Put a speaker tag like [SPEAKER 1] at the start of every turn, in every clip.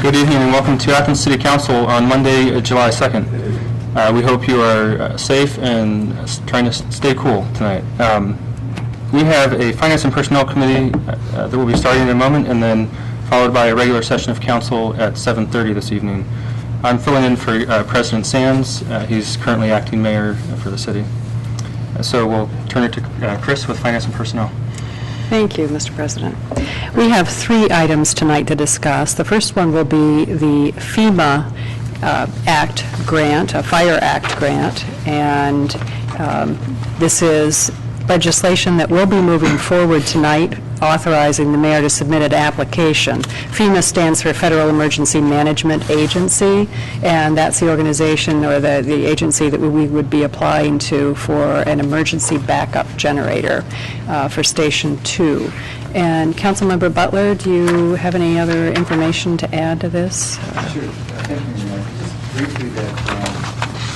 [SPEAKER 1] Good evening and welcome to Athens City Council on Monday, July 2nd. We hope you are safe and trying to stay cool tonight. We have a Finance and Personnel Committee that will be starting in a moment, and then followed by a regular session of Council at 7:30 this evening. I'm filling in for President Sands. He's currently acting mayor for the city. So we'll turn it to Chris with Finance and Personnel.
[SPEAKER 2] Thank you, Mr. President. We have 3 items tonight to discuss. The first one will be the FEMA Act grant, a Fire Act grant, and this is legislation that will be moving forward tonight, authorizing the mayor to submit an application. FEMA stands for Federal Emergency Management Agency, and that's the organization or the agency that we would be applying to for an emergency backup generator for Station 2. And Councilmember Butler, do you have any other information to add to this?
[SPEAKER 3] Sure. Thank you, Mayor. Just briefly that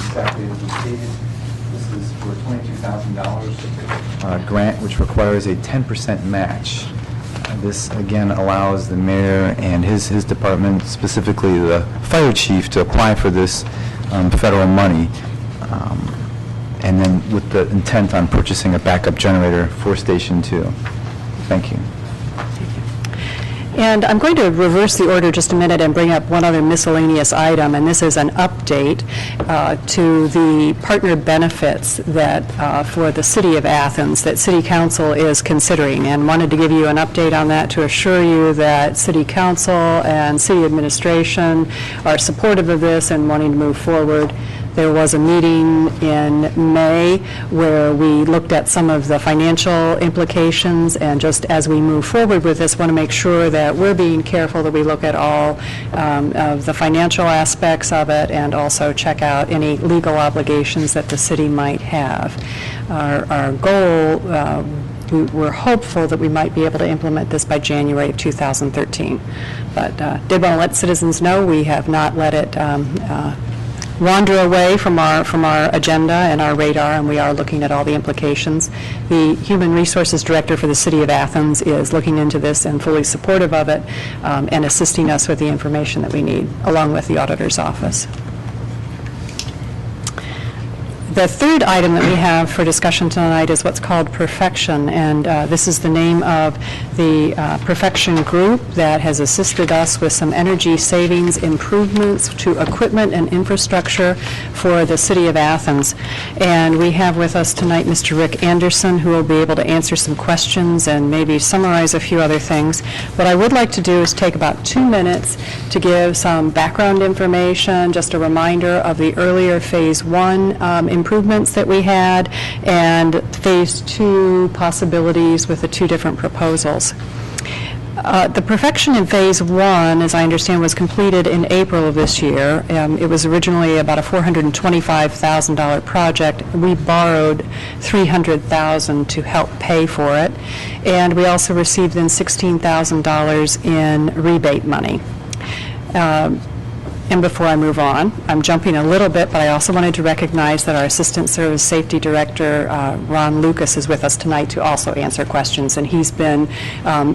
[SPEAKER 3] exactly as we stated, this is for $22,000 grant, which requires a 10% match. This, again, allows the mayor and his department, specifically the fire chief, to apply for this federal money, and then with the intent on purchasing a backup generator for Station 2. Thank you.
[SPEAKER 2] And I'm going to reverse the order just a minute and bring up one other miscellaneous item, and this is an update to the partner benefits that for the City of Athens that City Council is considering, and wanted to give you an update on that to assure you that City Council and City Administration are supportive of this and wanting to move forward. There was a meeting in May where we looked at some of the financial implications, and just as we move forward with this, want to make sure that we're being careful that we look at all of the financial aspects of it and also check out any legal obligations that the city might have. Our goal, we're hopeful that we might be able to implement this by January of 2013. But did want to let citizens know we have not let it wander away from our agenda and our radar, and we are looking at all the implications. The Human Resources Director for the City of Athens is looking into this and fully supportive of it and assisting us with the information that we need, along with the Auditor's Office. The third item that we have for discussion tonight is what's called Perfection, and this is the name of the Perfection group that has assisted us with some energy savings improvements to equipment and infrastructure for the City of Athens. And we have with us tonight Mr. Rick Anderson, who will be able to answer some questions and maybe summarize a few other things. What I would like to do is take about 2 minutes to give some background information, just a reminder of the earlier Phase 1 improvements that we had, and Phase 2 possibilities with the 2 different proposals. The Perfection in Phase 1, as I understand, was completed in April of this year. It was originally about a $425,000 project. We borrowed $300,000 to help pay for it, and we also received then $16,000 in rebate money. And before I move on, I'm jumping a little bit, but I also wanted to recognize that our Assistant Service Safety Director, Ron Lucas, is with us tonight to also answer questions, and he's been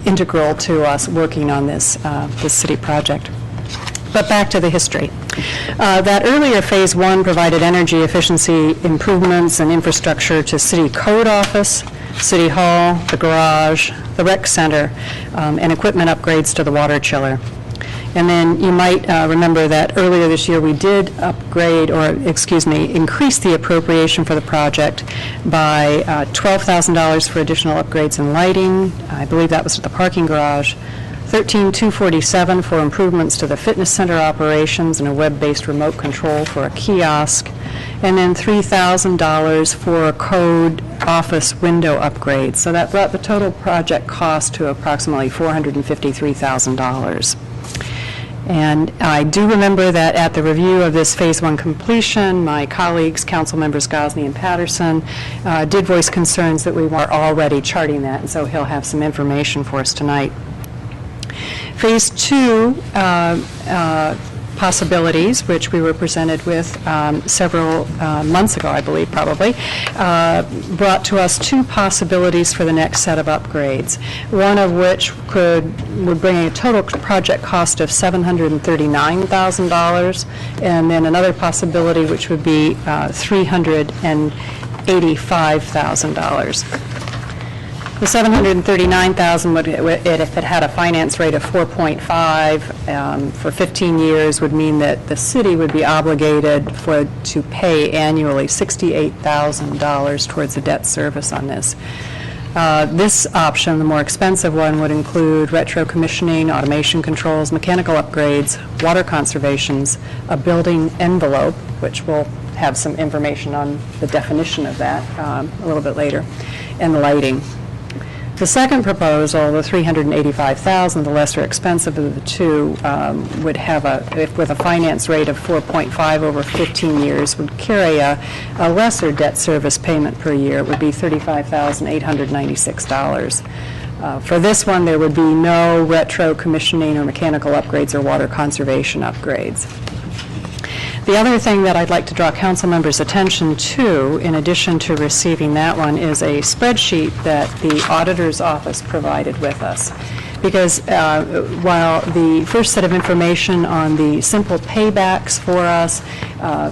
[SPEAKER 2] integral to us working on this city project. But back to the history. That earlier Phase 1 provided energy efficiency improvements and infrastructure to City Code Office, City Hall, the garage, the rec center, and equipment upgrades to the water chiller. And then you might remember that earlier this year we did increase the appropriation for the project by $12,000 for additional upgrades in lighting. I believe that was at the parking garage. $13,247 for improvements to the fitness center operations and a web-based remote control for a kiosk. And then $3,000 for code office window upgrades. So that brought the total project cost to approximately $453,000. And I do remember that at the review of this Phase 1 completion, my colleagues, Council Members Gosney and Patterson, did voice concerns that we were already charting that, and so he'll have some information for us tonight. Phase 2 possibilities, which we were presented with several months ago, I believe, probably, brought to us two possibilities for the next set of upgrades, one of which would bring a total project cost of $739,000, and then another possibility which would be $385,000. The $739,000 would, if it had a finance rate of 4.5 for 15 years, would mean that the city would be obligated to pay annually $68,000 towards the debt service on this. This option, the more expensive one, would include retro commissioning, automation controls, mechanical upgrades, water conservations, a building envelope, which we'll have some information on the definition of that a little bit later, and the lighting. The second proposal, the $385,000, the lesser expensive of the two, would have with a finance rate of 4.5 over 15 years, would carry a lesser debt service payment per year. It would be $35,896. For this one, there would be no retro commissioning or mechanical upgrades or water conservation upgrades. The other thing that I'd like to draw council members' attention to, in addition to receiving that one, is a spreadsheet that the auditor's office provided with us. Because while the first set of information on the simple paybacks for us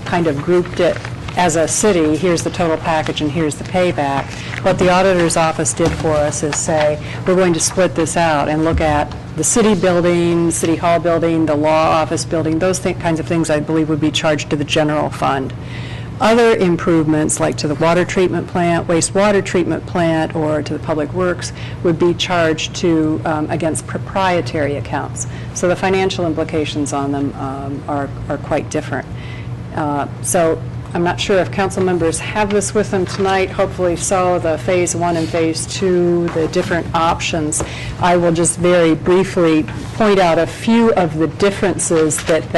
[SPEAKER 2] kind of grouped it as a city, here's the total package and here's the payback, what the auditor's office did for us is say, we're going to split this out and look at the city building, city hall building, the law office building, those kinds of things I believe would be charged to the general fund. Other improvements, like to the water treatment plant, wastewater treatment plant, or to the public works, would be charged to against proprietary accounts. So the financial implications on them are quite different. So I'm not sure if council members have this with them tonight. Hopefully so, the phase 1 and phase 2, the different options. I will just very briefly point out a few of the differences what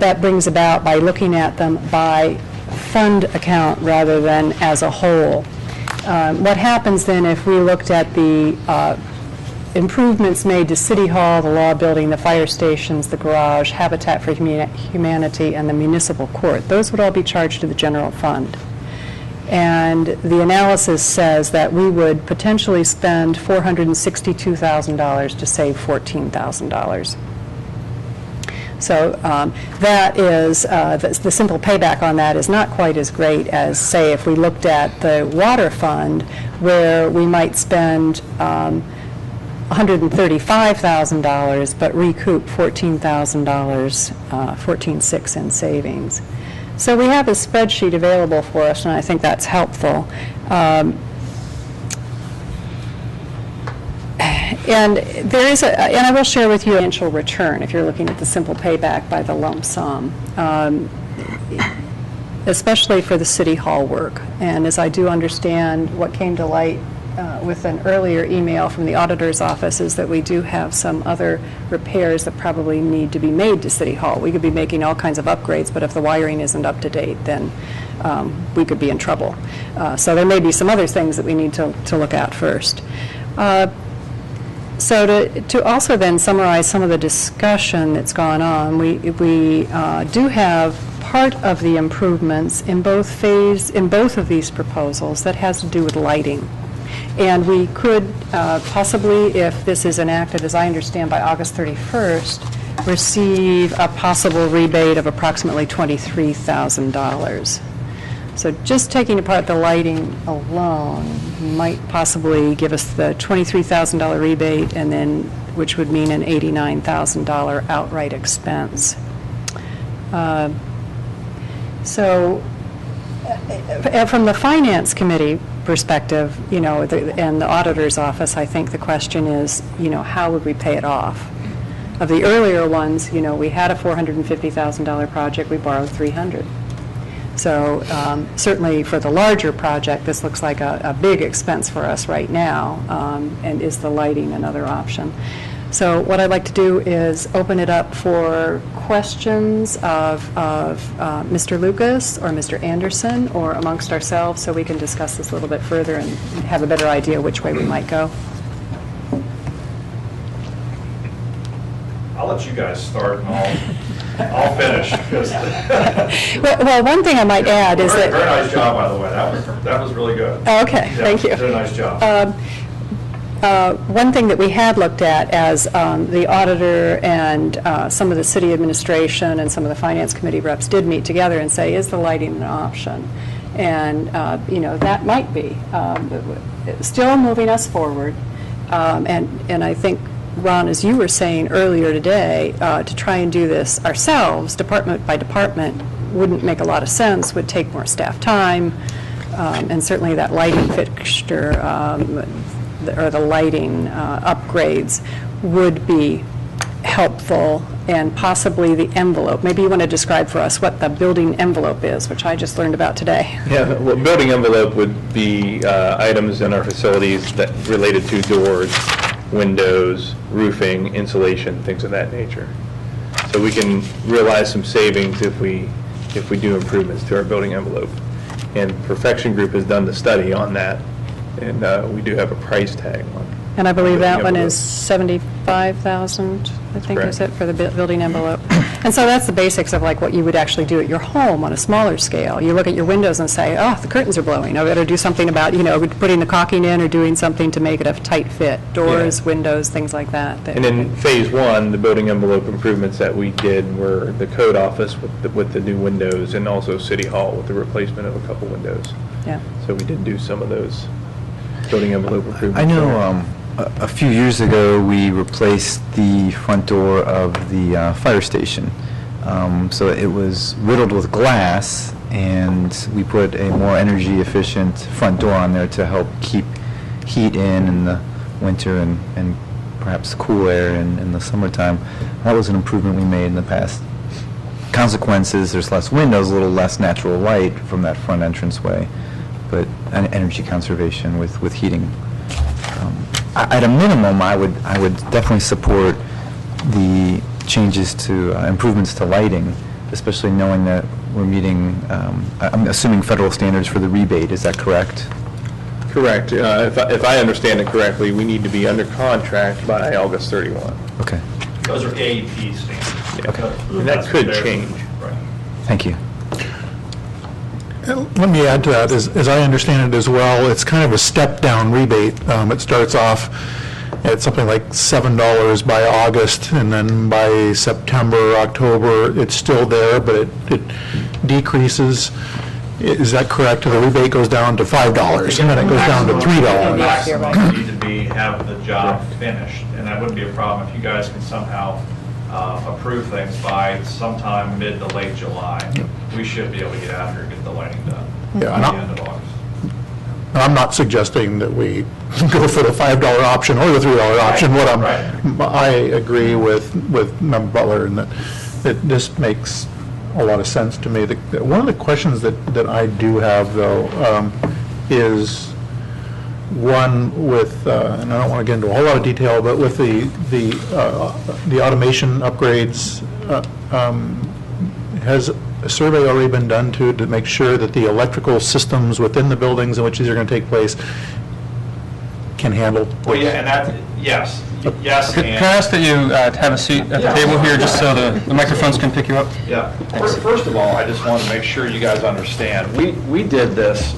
[SPEAKER 2] that brings about by looking at them by fund account rather than as a whole. What happens then if we looked at the improvements made to City Hall, the law building, the fire stations, the garage, Habitat for Humanity, and the municipal court? Those would all be charged to the general fund. And the analysis says that we would potentially spend $462,000 to save $14,000. So that is, the simple payback on that is not quite as great as, say, if we looked at the water fund, where we might spend $135,000, but recoup $14,000, $14,600 in savings. So we have a spreadsheet available for us, and I think that's helpful. And there is and I will share with you financial return if you're looking at the simple payback by the lump sum, especially for the City Hall work. And as I do understand, what came to light with an earlier email from the auditor's office is that we do have some other repairs that probably need to be made to City Hall. We could be making all kinds of upgrades, but if the wiring isn't up to date, then we could be in trouble. So there may be some other things that we need to look at first. So to also then summarize some of the discussion that's gone on, we do have part of the improvements in both of these proposals that has to do with lighting. And we could possibly, if this is enacted, as I understand, by August 31st, receive a possible rebate of approximately $23,000. So just taking apart the lighting alone might possibly give us the $23,000 rebate, and then which would mean an $89,000 outright expense. So from the Finance Committee perspective, and the auditor's office, I think the question is, how would we pay it off? Of the earlier ones, we had a $450,000 project, we borrowed $300,000. So certainly for the larger project, this looks like a big expense for us right now, and is the lighting another option? So what I'd like to do is open it up for questions of Mr. Lucas or Mr. Anderson or amongst ourselves, so we can discuss this a little bit further and have a better idea which way we might go.
[SPEAKER 4] I'll let you guys start and I'll finish.
[SPEAKER 2] Well, one thing I might add is
[SPEAKER 4] Very, very
[SPEAKER 2] that...
[SPEAKER 4] nice job, by the way. That was really good.
[SPEAKER 2] Okay,
[SPEAKER 4] Yeah,
[SPEAKER 2] thank you.
[SPEAKER 4] Did a nice job.
[SPEAKER 2] One thing that we had looked at as the auditor and some of the city administration and some of the finance committee reps did meet together and say, is the lighting an option? And, that might be. Still moving us forward. And I think, Ron, as you were saying earlier today, to try and do this ourselves, department by department, wouldn't make a lot of sense, would take more staff time, and certainly that lighting fixture or the lighting upgrades would be helpful, and possibly the envelope. Maybe you want to describe for us what the building envelope is, which I just learned about today.
[SPEAKER 5] Yeah, well, building envelope would be items in our facilities that related to doors, windows, roofing, insulation, things of that nature. So we can realize some savings if we do improvements to our building envelope. And Perfection Group has done the study on that, and we do have a price tag on it.
[SPEAKER 2] And I believe that one
[SPEAKER 5] Envelope.
[SPEAKER 2] is 75,000, I think, is
[SPEAKER 5] Correct.
[SPEAKER 2] it, for the building envelope? And so that's the basics of like what you would actually do at your home on a smaller scale. You look at your windows and say, oh, the curtains are blowing. I better do something about, putting the caulking in or doing something to make it a tight fit. Doors,
[SPEAKER 5] Yeah.
[SPEAKER 2] windows, things like that.
[SPEAKER 5] And in phase one, the building envelope improvements that we did were the code office with the new windows, and also City Hall with the replacement of a couple windows.
[SPEAKER 2] Yeah.
[SPEAKER 5] So we did do some of those building envelope improvements.
[SPEAKER 3] I know a few years ago, we replaced the front door of the fire station. So it was riddled with glass, and we put a more energy-efficient front door on there to help keep heat in the winter and perhaps cool air in the summertime. That was an improvement we made in the past. Consequences, there's less windows, a little less natural light from that front entranceway, but an energy conservation with heating. At a minimum, I would definitely support the changes to improvements to lighting, especially knowing that we're meeting, I'm assuming federal standards for the rebate. Is that correct?
[SPEAKER 5] Correct. If I understand it correctly, we need to be under contract by August 31.
[SPEAKER 3] Okay.
[SPEAKER 4] Those are AEP standards.
[SPEAKER 5] Okay. And that could change.
[SPEAKER 4] Right.
[SPEAKER 3] Thank you.
[SPEAKER 6] Let me add to that, as I understand it as well, it's kind of a step-down rebate. It starts off at something like $7 by August, and then by September, October, it's still there, but it decreases. Is that correct? The rebate goes down to $5, and then it goes down to $3.
[SPEAKER 2] Yes, you're right.
[SPEAKER 4] Maximum you need to have the job finished, and that wouldn't be a problem if you guys can somehow approve things by sometime mid to late July. We should be able to get after it, get the lighting done
[SPEAKER 6] Yeah,
[SPEAKER 4] by
[SPEAKER 6] and
[SPEAKER 4] the
[SPEAKER 6] I'll-
[SPEAKER 4] end of August.
[SPEAKER 6] I'm not suggesting that we go for the $5 option or the $3 option. I agree with Member Butler in that this makes a lot of sense to me. One of the questions that I do have, though, is one with, and I don't want to get into a whole lot of detail, but with the automation upgrades, has a survey already been done to make sure that the electrical systems within the buildings in which these are going to take place can handle?
[SPEAKER 4] Well, yeah, and that, yes, yes,
[SPEAKER 1] Can I ask that you have a seat at the table here, just so the microphones can pick you up?
[SPEAKER 4] Yeah. First of all, I just want to make sure you guys understand, we did this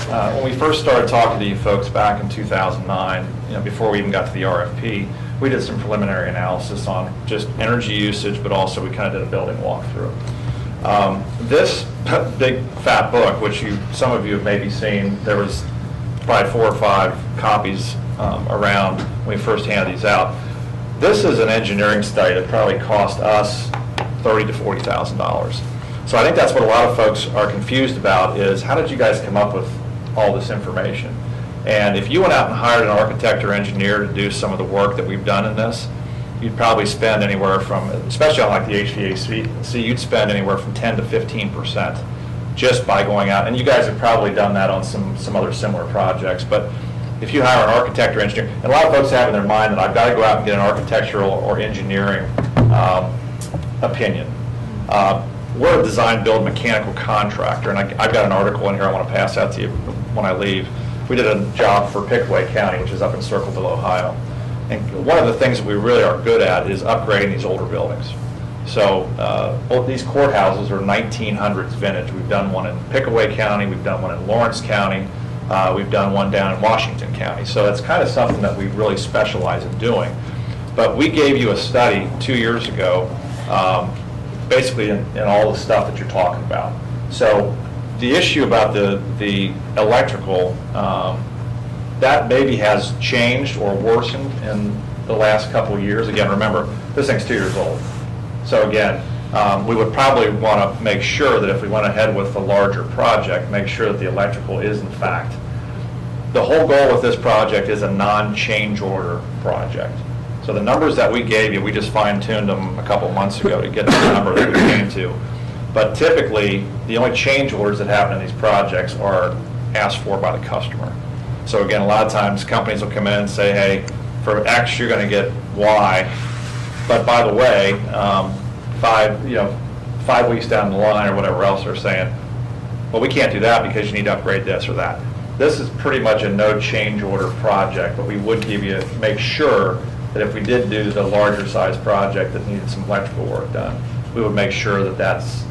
[SPEAKER 4] when we first started talking to you folks back in 2009, before we even got to the RFP. We did some preliminary analysis on just energy usage, but also we kind of did a building walkthrough. This big fat book, which some of you have maybe seen, there was probably 4 or 5 copies around when we first handed these out. This is an engineering study that probably cost us $30,000 to $40,000. So I think that's what a lot of folks are confused about, is how did you guys come up with all this information? And if you went out and hired an architect or engineer to do some of the work that we've done in this, you'd probably spend anywhere from, especially on like the HVAC, you'd spend anywhere from 10 to 15% just by going out. And you guys have probably done that on some other similar projects. But if you hire an architect or engineer, and a lot of folks have in their mind that I've got to go out and get an architectural or engineering opinion. We're a design build mechanical contractor, and I've got an article in here I want to pass out to you when I leave. We did a job for Pickaway County, which is up in Circleville, Ohio. And one of the things that we really are good at is upgrading these older buildings. So these courthouses are 1900s vintage. We've done one in Pickaway County, we've done one in Lawrence County, we've done one down in Washington County. So it's kind of something that we really specialize in doing. But we gave you a study 2 years ago, basically in all the stuff that you're talking about. So the issue about the electrical, that maybe has changed or worsened in the last couple of years. Again, remember, this thing's 2 years old. So again, we would probably want to make sure that if we went ahead with the larger project, make sure that the electrical is in fact. The whole goal with this project is a non-change order project. So the numbers that we gave you, we just fine-tuned them a couple months ago to get to the number that we came to. But typically, the only change orders that happen in these projects are asked for by the customer. So again, a lot of times companies will come in and say, hey, for X, you're going to get Y. But by the way, 5 weeks down the line or whatever else they're saying, well, we can't do that because you need to upgrade this or that. This is pretty much a no change order project, but we would make sure that if we did do the larger size project that needed some electrical work done, we would make sure that that's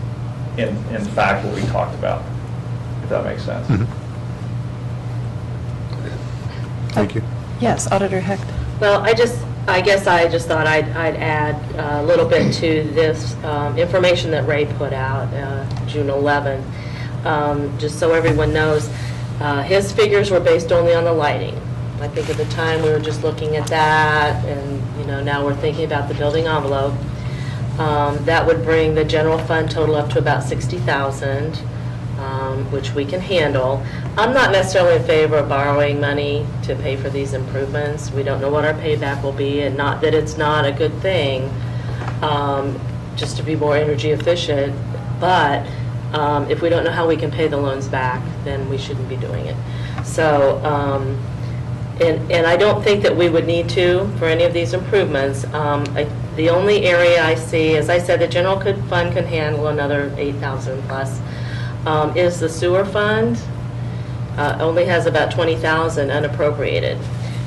[SPEAKER 4] in fact what we talked about, if that makes sense.
[SPEAKER 6] Thank you.
[SPEAKER 2] Yes, Auditor Hecht.
[SPEAKER 7] Well, I guess I just thought I'd add a little bit to this information that Ray put out June 11th, just so everyone knows. His figures were based only on the lighting. I think at the time we were just looking at that, and now we're thinking about the building envelope. That would bring the general fund total up to about $60,000, which we can handle. I'm not necessarily in favor of borrowing money to pay for these improvements. We don't know what our payback will be, and not that it's not a good thing, just to be more energy efficient, but if we don't know how we can pay the loans back, then we shouldn't be doing it. So, and I don't think that we would need to for any of these improvements. The only area I see, as I said, the general fund can handle another $8,000 plus, is the sewer fund. Only has about $20,000 unappropriated.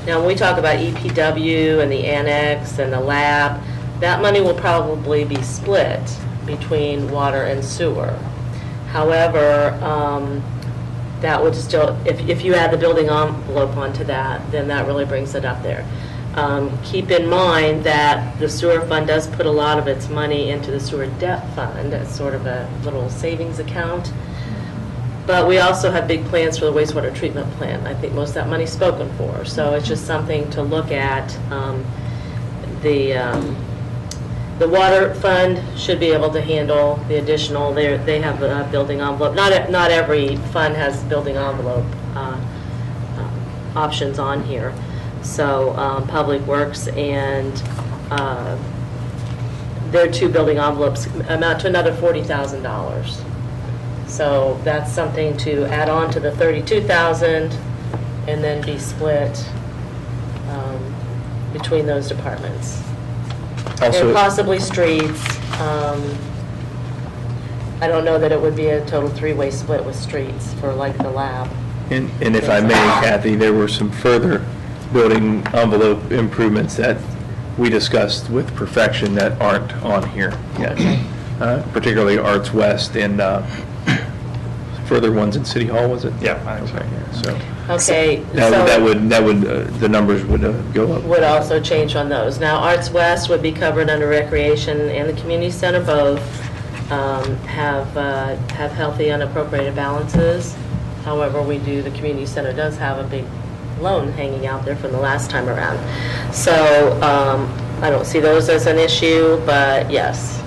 [SPEAKER 7] Now, when we talk about EPW and the annex and the lab, that money will probably be split between water and sewer. However, that would still, if you add the building envelope onto that, then that really brings it up there. Keep in mind that the sewer fund does put a lot of its money into the sewer debt fund as sort of a little savings account. But we also have big plans for the wastewater treatment plant. I think most of that money's spoken for. So it's just something to look at. The water fund should be able to handle the additional. They have a building envelope. Not every fund has building envelope options on here. So Public Works and their two building envelopes amount to another $40,000. So that's something to add on to the $32,000 and then be split between those departments.
[SPEAKER 5] Also,
[SPEAKER 7] And possibly streets. I don't know that it would be a total three-way split with streets for like the lab.
[SPEAKER 5] and if I may, Kathy, there were some further building envelope improvements that we discussed with Perfection that aren't on here yet, particularly Arts West and further ones in City Hall, was it?
[SPEAKER 4] Yeah, I think so.
[SPEAKER 5] So
[SPEAKER 7] Okay,
[SPEAKER 5] that
[SPEAKER 7] so
[SPEAKER 5] would the numbers would go up.
[SPEAKER 7] would also change on those. Now, Arts West would be covered under Recreation, and the Community Center both have healthy unappropriated balances. However, the Community Center does have a big loan hanging out there from the last time around. So I don't see those as an issue, but yes,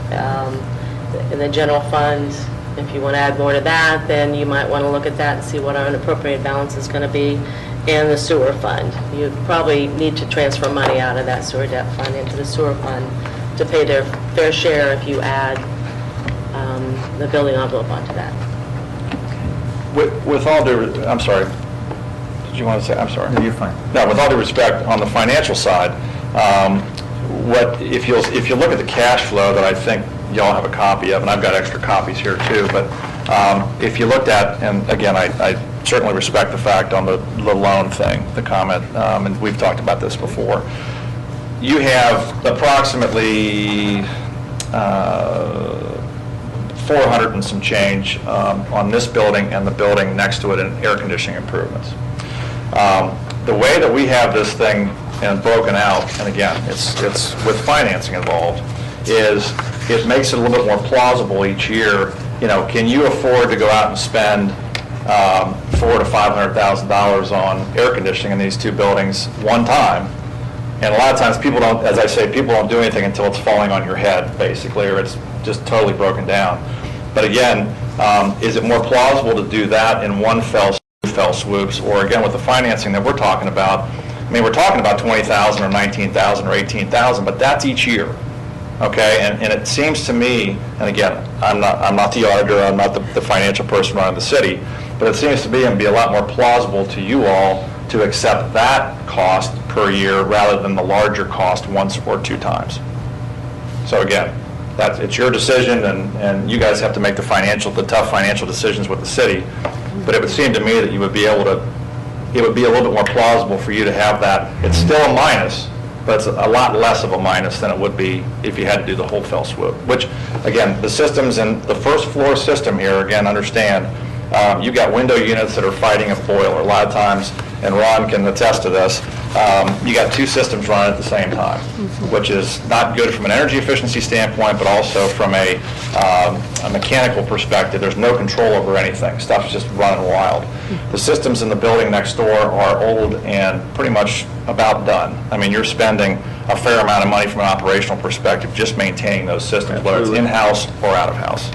[SPEAKER 7] in the general fund, if you want to add more to that, then you might want to look at that and see what our unappropriated balance is going to be. And the sewer fund, you probably need to transfer money out of that sewer debt fund into the sewer fund to pay their fair share if you add the building envelope onto that.
[SPEAKER 4] With all due, I'm sorry. Did you want to say, I'm sorry?
[SPEAKER 3] No, you're fine.
[SPEAKER 4] No, with all due respect, on the financial side, if you look at the cash flow that I think y'all have a copy of, and I've got extra copies here too, but if you looked at, and again, I certainly respect the fact on the loan thing, the comment, and we've talked about this before, you have approximately 400 and some change on this building and the building next to it in air conditioning improvements. The way that we have this thing and broken out, and again, it's with financing involved, is it makes it a little bit more plausible each year. You know, can you afford to go out and spend $400,000 to $500,000 on air conditioning in these two buildings one time? And a lot of times people don't, as I say, people don't do anything until it's falling on your head, basically, or it's just totally broken down. But again, is it more plausible to do that in one fell swoops, or again, with the financing that we're talking about? I mean, we're talking about $20,000 or $19,000 or $18,000, but that's each year, okay? And it seems to me, and again, I'm not the auditor, I'm not the financial person running the city, but it seems to me and be a lot more plausible to you all to accept that cost per year rather than the larger cost once or two times. So again, it's your decision, and you guys have to make the tough financial decisions with the city. But it would seem to me that you would be able to, it would be a little bit more plausible for you to have that. It's still a minus, but it's a lot less of a minus than it would be if you had to do the whole fell swoop. Which, again, the systems in the first floor system here, again, understand, you've got window units that are fighting a boiler. A lot of times, and Ron can attest to this, you got two systems running at the same time, which is not good from an energy efficiency standpoint, but also from a mechanical perspective. There's no control over anything. Stuff's just running wild. The systems in the building next door are old and pretty much about done. I mean, you're spending a fair amount of money from an operational perspective just maintaining those systems, whether it's in-house or out-of-house.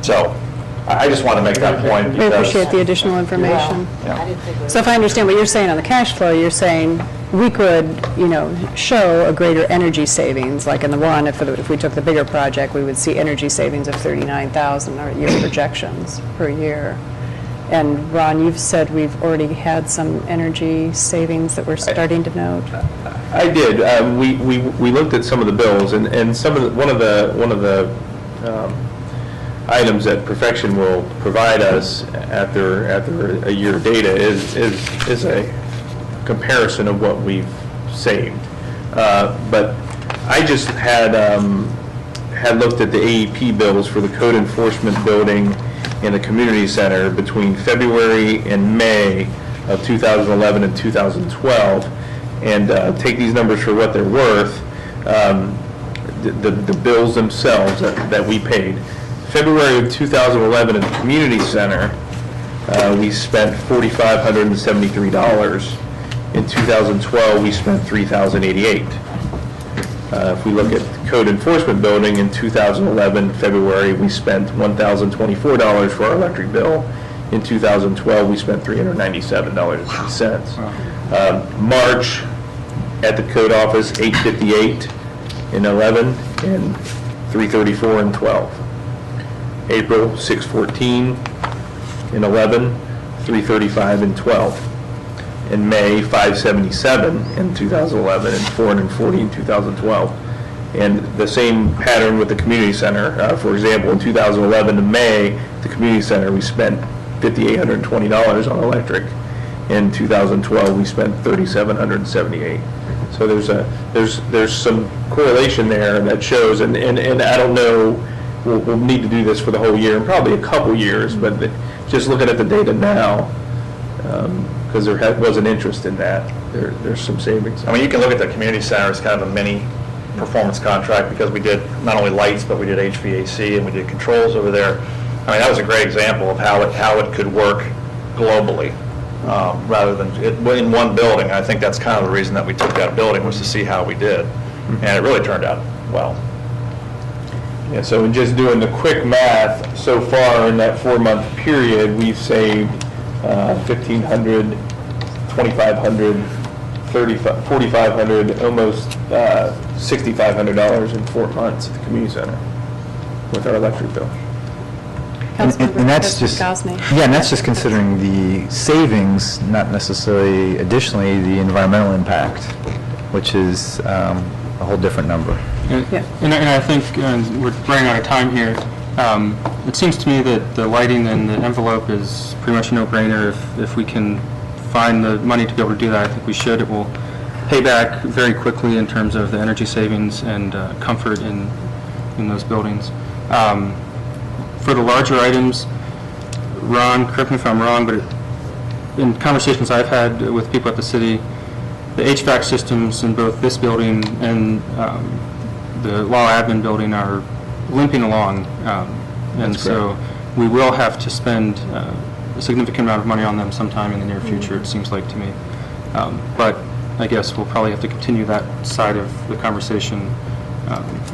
[SPEAKER 4] So I just want to make that point
[SPEAKER 2] We
[SPEAKER 4] because...
[SPEAKER 2] appreciate the additional information.
[SPEAKER 4] Yeah.
[SPEAKER 2] So if I understand what you're saying on the cash flow, you're saying we could, show a greater energy savings, like in the one, if we took the bigger project, we would see energy savings of $39,000 or year projections per year. And Ron, you've said we've already had some energy savings that we're starting to note.
[SPEAKER 5] I did. We looked at some of the bills, and one of the items that Perfection will provide us after a year of data is a comparison of what we've saved. But I just had looked at the AEP bills for the code enforcement building and the community center between February and May of 2011 and 2012, and take these numbers for what they're worth. The bills themselves that we paid. February of 2011 at the community center, we spent $4,573. In 2012, we spent $3,088. If we look at the code enforcement building in 2011, February, we spent $1,024 for our electric bill. In 2012, we spent $397.50. March at the code office, $858 in 11 and $334 in 12. April, $614 in 11, $335 in 12. In May, $577 in 2011 and $440 in 2012. And the same pattern with the community center. For example, in 2011 to May, the community center, we spent $5,820 on electric. In 2012, we spent $3,778. So there's some correlation there that shows, and I don't know. We'll need to do this for the whole year, and probably a couple years, but just looking at the data now, because there was an interest in that, there's some savings.
[SPEAKER 4] I mean, you can look at the community center as kind of a mini performance contract, because we did not only lights, but we did HVAC and we did controls over there. I mean, that was a great example of how it could work globally, rather than in one building. I think that's kind of the reason that we took that building, was to see how we did, and it really turned out well.
[SPEAKER 5] Yeah, so in just doing the quick math, so far in that 4-month period, we've saved $1,500, $2,500, $4,500, almost $6,500 in 4 months at the community center with our electric bill.
[SPEAKER 3] And that's just, yeah, and that's just considering the savings, not necessarily additionally the environmental impact, which is a whole different number.
[SPEAKER 1] And I think we're running out of time here. It seems to me that the lighting and the envelope is pretty much a no-brainer. If we can find the money to be able to do that, I think we should. It will pay back very quickly in terms of the energy savings and comfort in those buildings. For the larger items, Ron, correct me if I'm wrong, but in conversations I've had with people at the city, the HVAC systems in both this building and the law admin building are limping along. And so we will have to spend a significant amount of money on them sometime in the near future, it seems like to me. But I guess we'll probably have to continue that side of the conversation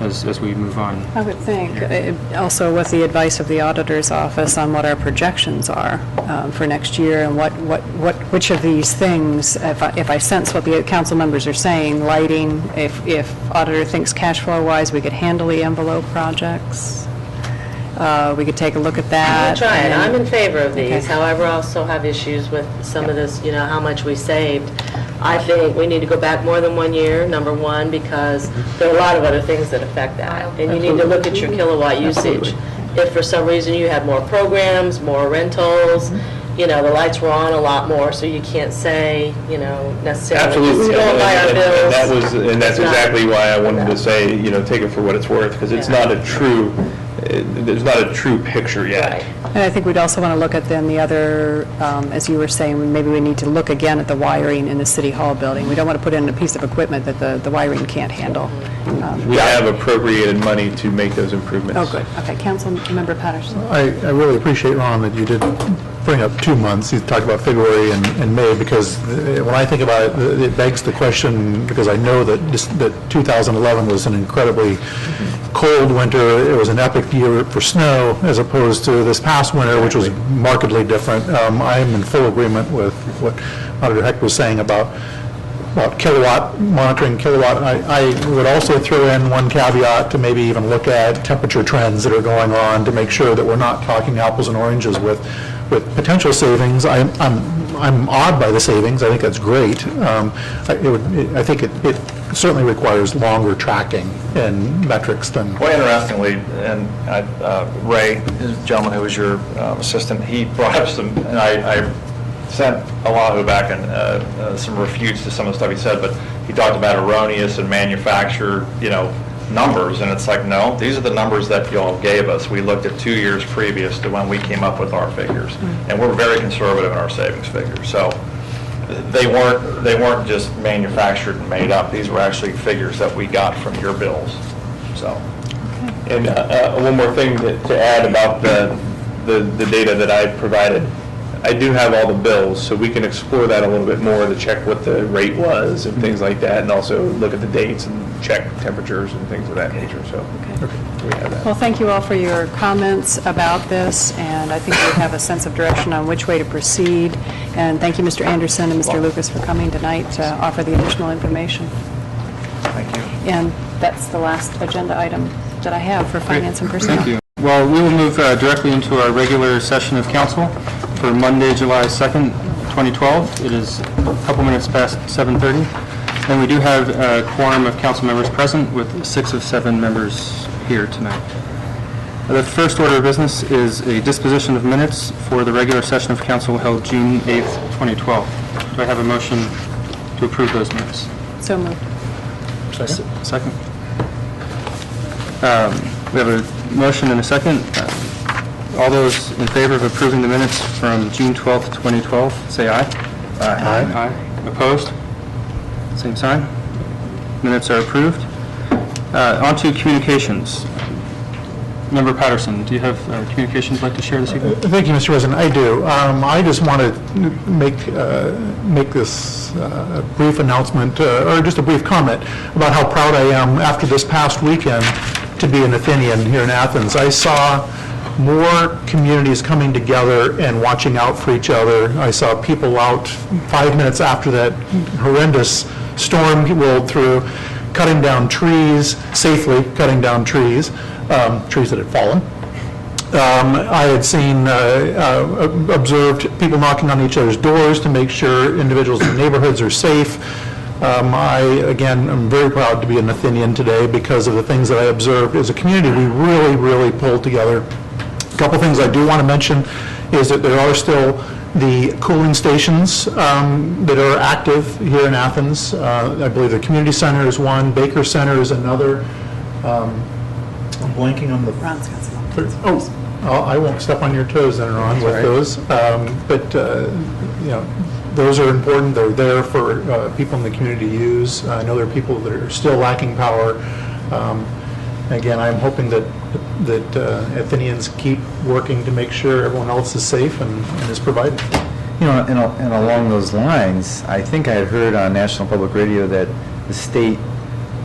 [SPEAKER 1] as we move on.
[SPEAKER 2] I would think, also with the advice of the auditor's office on what our projections are for next year and which of these things, if I sense what the council members are saying, lighting, if auditor thinks cash flow wise, we could handle the envelope projects. We could take a look at that.
[SPEAKER 7] We'll try it. I'm in favor of these.
[SPEAKER 2] Okay.
[SPEAKER 7] However, I also have issues with some of this, how much we saved. I think we need to go back more than 1 year, number one, because there are a lot of other things that affect that. And you need to look at your kilowatt usage. If for some reason you have more programs, more rentals, the lights were on a lot more, so you can't say, necessarily.
[SPEAKER 5] Absolutely.
[SPEAKER 7] We don't buy our bills.
[SPEAKER 5] And that's
[SPEAKER 7] It's not-
[SPEAKER 5] exactly why I wanted to say, take it for what it's worth, because it's not a true, there's not a true picture yet.
[SPEAKER 7] Right.
[SPEAKER 2] And I think we'd also want to look at then the other, as you were saying, maybe we need to look again at the wiring in the City Hall building. We don't want to put in a piece of equipment that the wiring can't handle.
[SPEAKER 5] We have appropriated money to make those improvements.
[SPEAKER 2] Oh, good. Okay, Councilmember Patterson.
[SPEAKER 6] I really appreciate, Ron, that you did bring up 2 months. You talked about February and May, because when I think about it, it begs the question, because I know that 2011 was an incredibly cold winter. It was an epic year for snow, as opposed to this past winter, which was markedly different. I am in full agreement with what Auditor Heck was saying about kilowatt, monitoring kilowatt. I would also throw in one caveat to maybe even look at temperature trends that are going on to make sure that we're not talking apples and oranges with potential savings. I'm awed by the savings. I think that's great. I think it certainly requires longer tracking and metrics than.
[SPEAKER 4] Well, interestingly, and Ray, the gentleman who was your assistant, he brought up some, and I sent Oahu back and some refutes to some of the stuff he said, but he talked about erroneous and manufactured, numbers, and it's like, no, these are the numbers that y'all gave us. We looked at 2 years previous to when we came up with our figures, and we're very conservative in our savings figures. So they weren't just manufactured and made up. These were actually figures that we got from your bills. So.
[SPEAKER 5] And one more thing to add about the data that I provided. I do have all the bills, so we can explore that a little bit more to check what the rate was and things like that, and also look at the dates and check temperatures and things of that nature, so we have that.
[SPEAKER 2] Well, thank you all for your comments about this, and I think we have a sense of direction on which way to proceed. And thank you, Mr. Anderson and Mr. Lucas, for coming tonight to offer the additional information.
[SPEAKER 4] Thank you.
[SPEAKER 2] And that's the last agenda item that I have for Finance and Personnel.
[SPEAKER 1] Thank you. Well, we will move directly into our regular session of council for Monday, July 2nd, 2012. It is a couple minutes past 7:30, and we do have a quorum of council members present, with 6 of 7 members here tonight. The first order of business is a disposition of minutes for the regular session of council held June 8th, 2012. Do I have a motion to approve those minutes?
[SPEAKER 2] So moved.
[SPEAKER 1] Second. We have a motion and a second. All those in favor of approving the minutes from June 12th, 2012, say aye.
[SPEAKER 6] Aye.
[SPEAKER 1] Aye. Opposed? Same sign. Minutes are approved. On to communications. Member Patterson, do you have communications you'd like to share this evening?
[SPEAKER 6] Thank you, Mr. President. I do. I just want to make this brief announcement, or just a brief comment about how proud I am after this past weekend to be an Athenian here in Athens. I saw more communities coming together and watching out for each other. I saw people out 5 minutes after that horrendous storm rolled through, cutting down trees, safely cutting down trees, trees that had fallen. I had seen, observed people knocking on each other's doors to make sure individuals in the neighborhoods are safe. Again, I'm very proud to be an Athenian today because of the things that I observed. As a community, we really, really pulled together. A couple things I do want to mention is that there are still the cooling stations that are active here in Athens. I believe the community center is one, Baker Center is another. I'm blanking on the...
[SPEAKER 2] Ron's got some updates.
[SPEAKER 6] Oh, I won't step on your toes then, Ron, with those. But, you know, those are important. They're there for people in the community to use. I know there are people that are still lacking power. Again, I'm hoping that Athenians keep working to make sure everyone else is safe and is provided.
[SPEAKER 3] You know, and along those lines, I think I had heard on National Public Radio that the state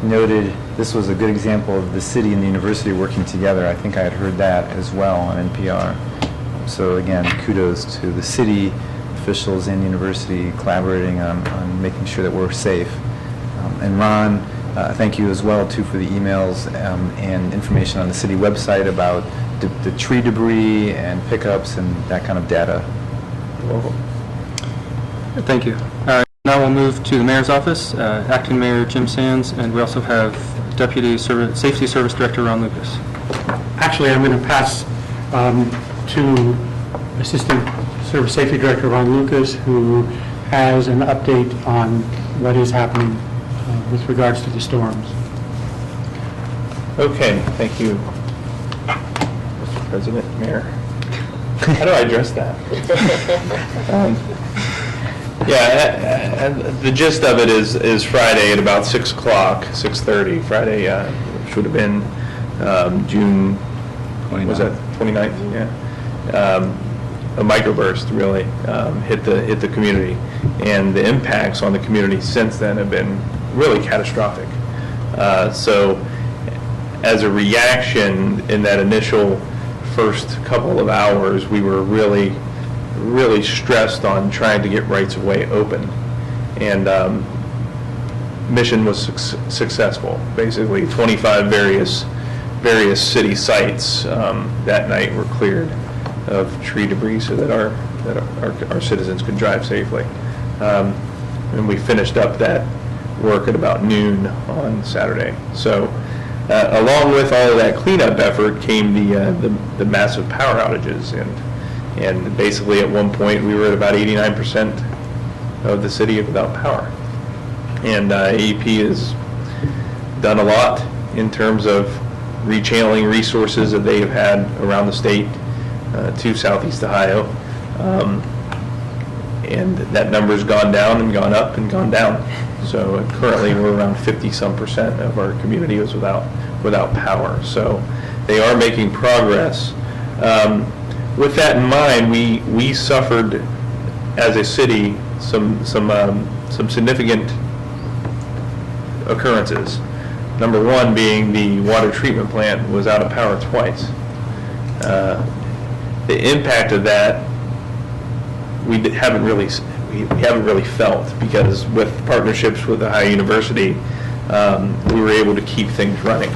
[SPEAKER 3] noted this was a good example of the city and the university working together. I think I had heard that as well on NPR. So again, kudos to the city officials and university collaborating on making sure that we're safe. And Ron, thank you as well too for the emails and information on the city website about the tree debris and pickups and that kind of data.
[SPEAKER 1] Thank you. Now we'll move to the mayor's office, Acting Mayor Jim Sands, and we also have Deputy Safety Service Director Ron Lucas.
[SPEAKER 8] Actually, I'm going to pass to Assistant Service Safety Director Ron Lucas, who has an update on what is happening with regards to the storms.
[SPEAKER 5] Okay, thank you, Mr. President, Mayor. How do I address that? Yeah, the gist of it is Friday at about 6 o'clock, 6:30. Friday should have been June, was that 29th? Yeah. A microburst really hit the community, and the impacts on the community since then have been really catastrophic. So as a reaction in that initial first couple of hours, we were really stressed on trying to get rights of way open, and mission was successful. Basically 25 various city sites that night were cleared of tree debris so that our citizens could drive safely, and we finished up that work at about noon on Saturday. So along with all of that cleanup effort came the massive power outages, and basically at one point we were at about 89% of the city without power. And AEP has done a lot in terms of rechanneling resources that they have had around the state to Southeast Ohio. And that number's gone down and gone up and gone down. So currently we're around 50-some% of our community is without power. So they are making progress. With that in mind, we suffered as a city some significant occurrences. Number one being the water treatment plant was out of power twice. The impact of that we haven't really felt, because with partnerships with Ohio University, we were able to keep things running.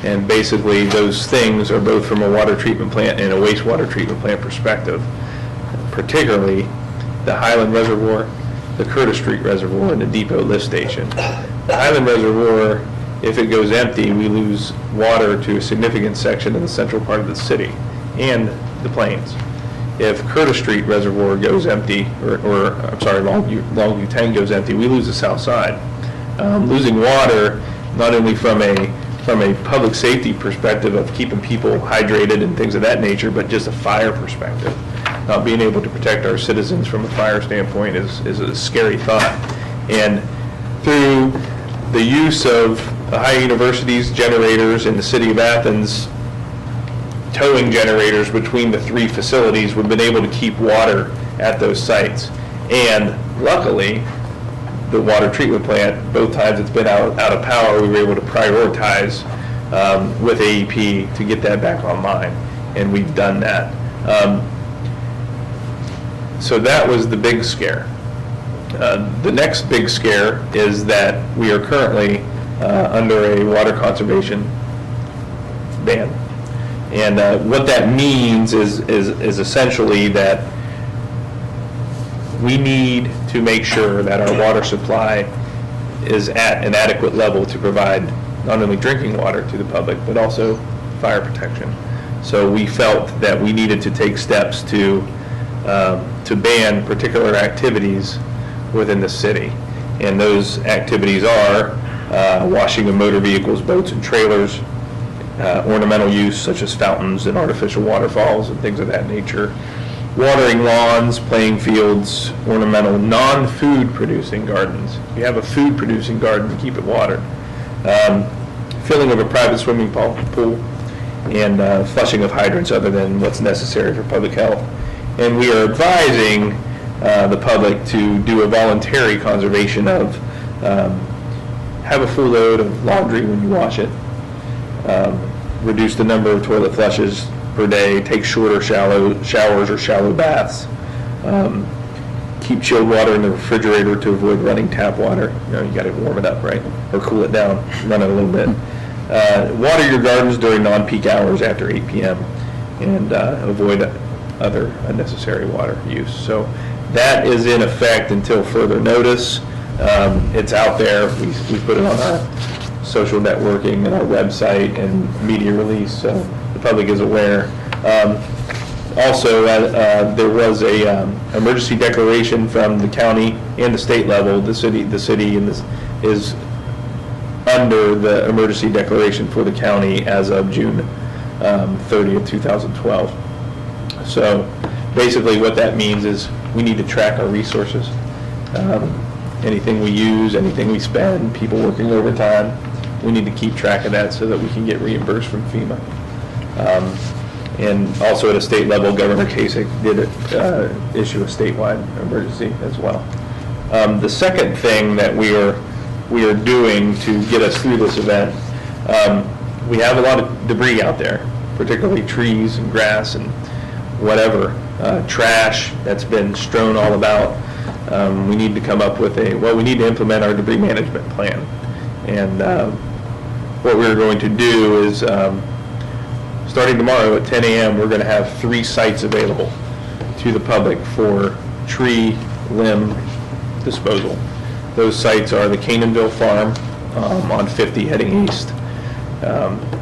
[SPEAKER 5] And basically those things are both from a water treatment plant and a wastewater treatment plant perspective, particularly the Highland Reservoir, the Curtis Street Reservoir, and the Depot Lift Station. The Highland Reservoir, if it goes empty, we lose water to a significant section of the central part of the city and the plains. If Curtis Street Reservoir goes empty, or I'm sorry, Longview Tank goes empty, we lose the south side. Losing water, not only from a public safety perspective of keeping people hydrated and things of that nature, but just a fire perspective. Not being able to protect our citizens from a fire standpoint is a scary thought. And through the use of Ohio University's generators in the city of Athens, towing generators between the three facilities, we've been able to keep water at those sites. And luckily, the water treatment plant, both times it's been out of power, we were able to prioritize with AEP to get that back online, and we've done that. So that was the big scare. The next big scare is that we are currently under a water conservation ban. And what that means is essentially that we need to make sure that our water supply is at an adequate level to provide not only drinking water to the public, but also fire protection. So we felt that we needed to take steps to to ban particular activities within the city. And those activities are washing of motor vehicles, boats, and trailers, ornamental use such as fountains and artificial waterfalls and things of that nature, watering lawns, playing fields, ornamental non-food producing gardens. If you have a food producing garden, keep it watered. Filling of a private swimming pool, and flushing of hydrants other than what's necessary for public health. And we are advising the public to do a voluntary conservation of have a full load of laundry when you wash it, reduce the number of toilet flushes per day, take shorter showers or shallow baths, keep chilled water in the refrigerator to avoid running tap water. You got to warm it up, right? Or cool it down, run it a little bit. Water your gardens during non-peak hours after 8 p.m. and avoid other unnecessary water use. So that is in effect until further notice. It's out there. We put it on our social networking and our website and media release, so the public is aware. Also, there was a emergency declaration from the county and the state level. The city is under the emergency declaration for the county as of June 30th, 2012. So basically what that means is we need to track our resources. Anything we use, anything we spend, people working overtime, we need to keep track of that so that we can get reimbursed from FEMA. And also at a state level, Governor Kasich did issue a statewide emergency as well. The second thing that we are doing to get us through this event, we have a lot of debris out there, particularly trees and grass and whatever, trash that's been strewn all about. We need to come up with we need to implement our debris management plan. And what we're going to do is, starting tomorrow at 10 a.m., we're going to have 3 sites available to the public for tree limb disposal. Those sites are the Canaanville Farm on 50 heading east.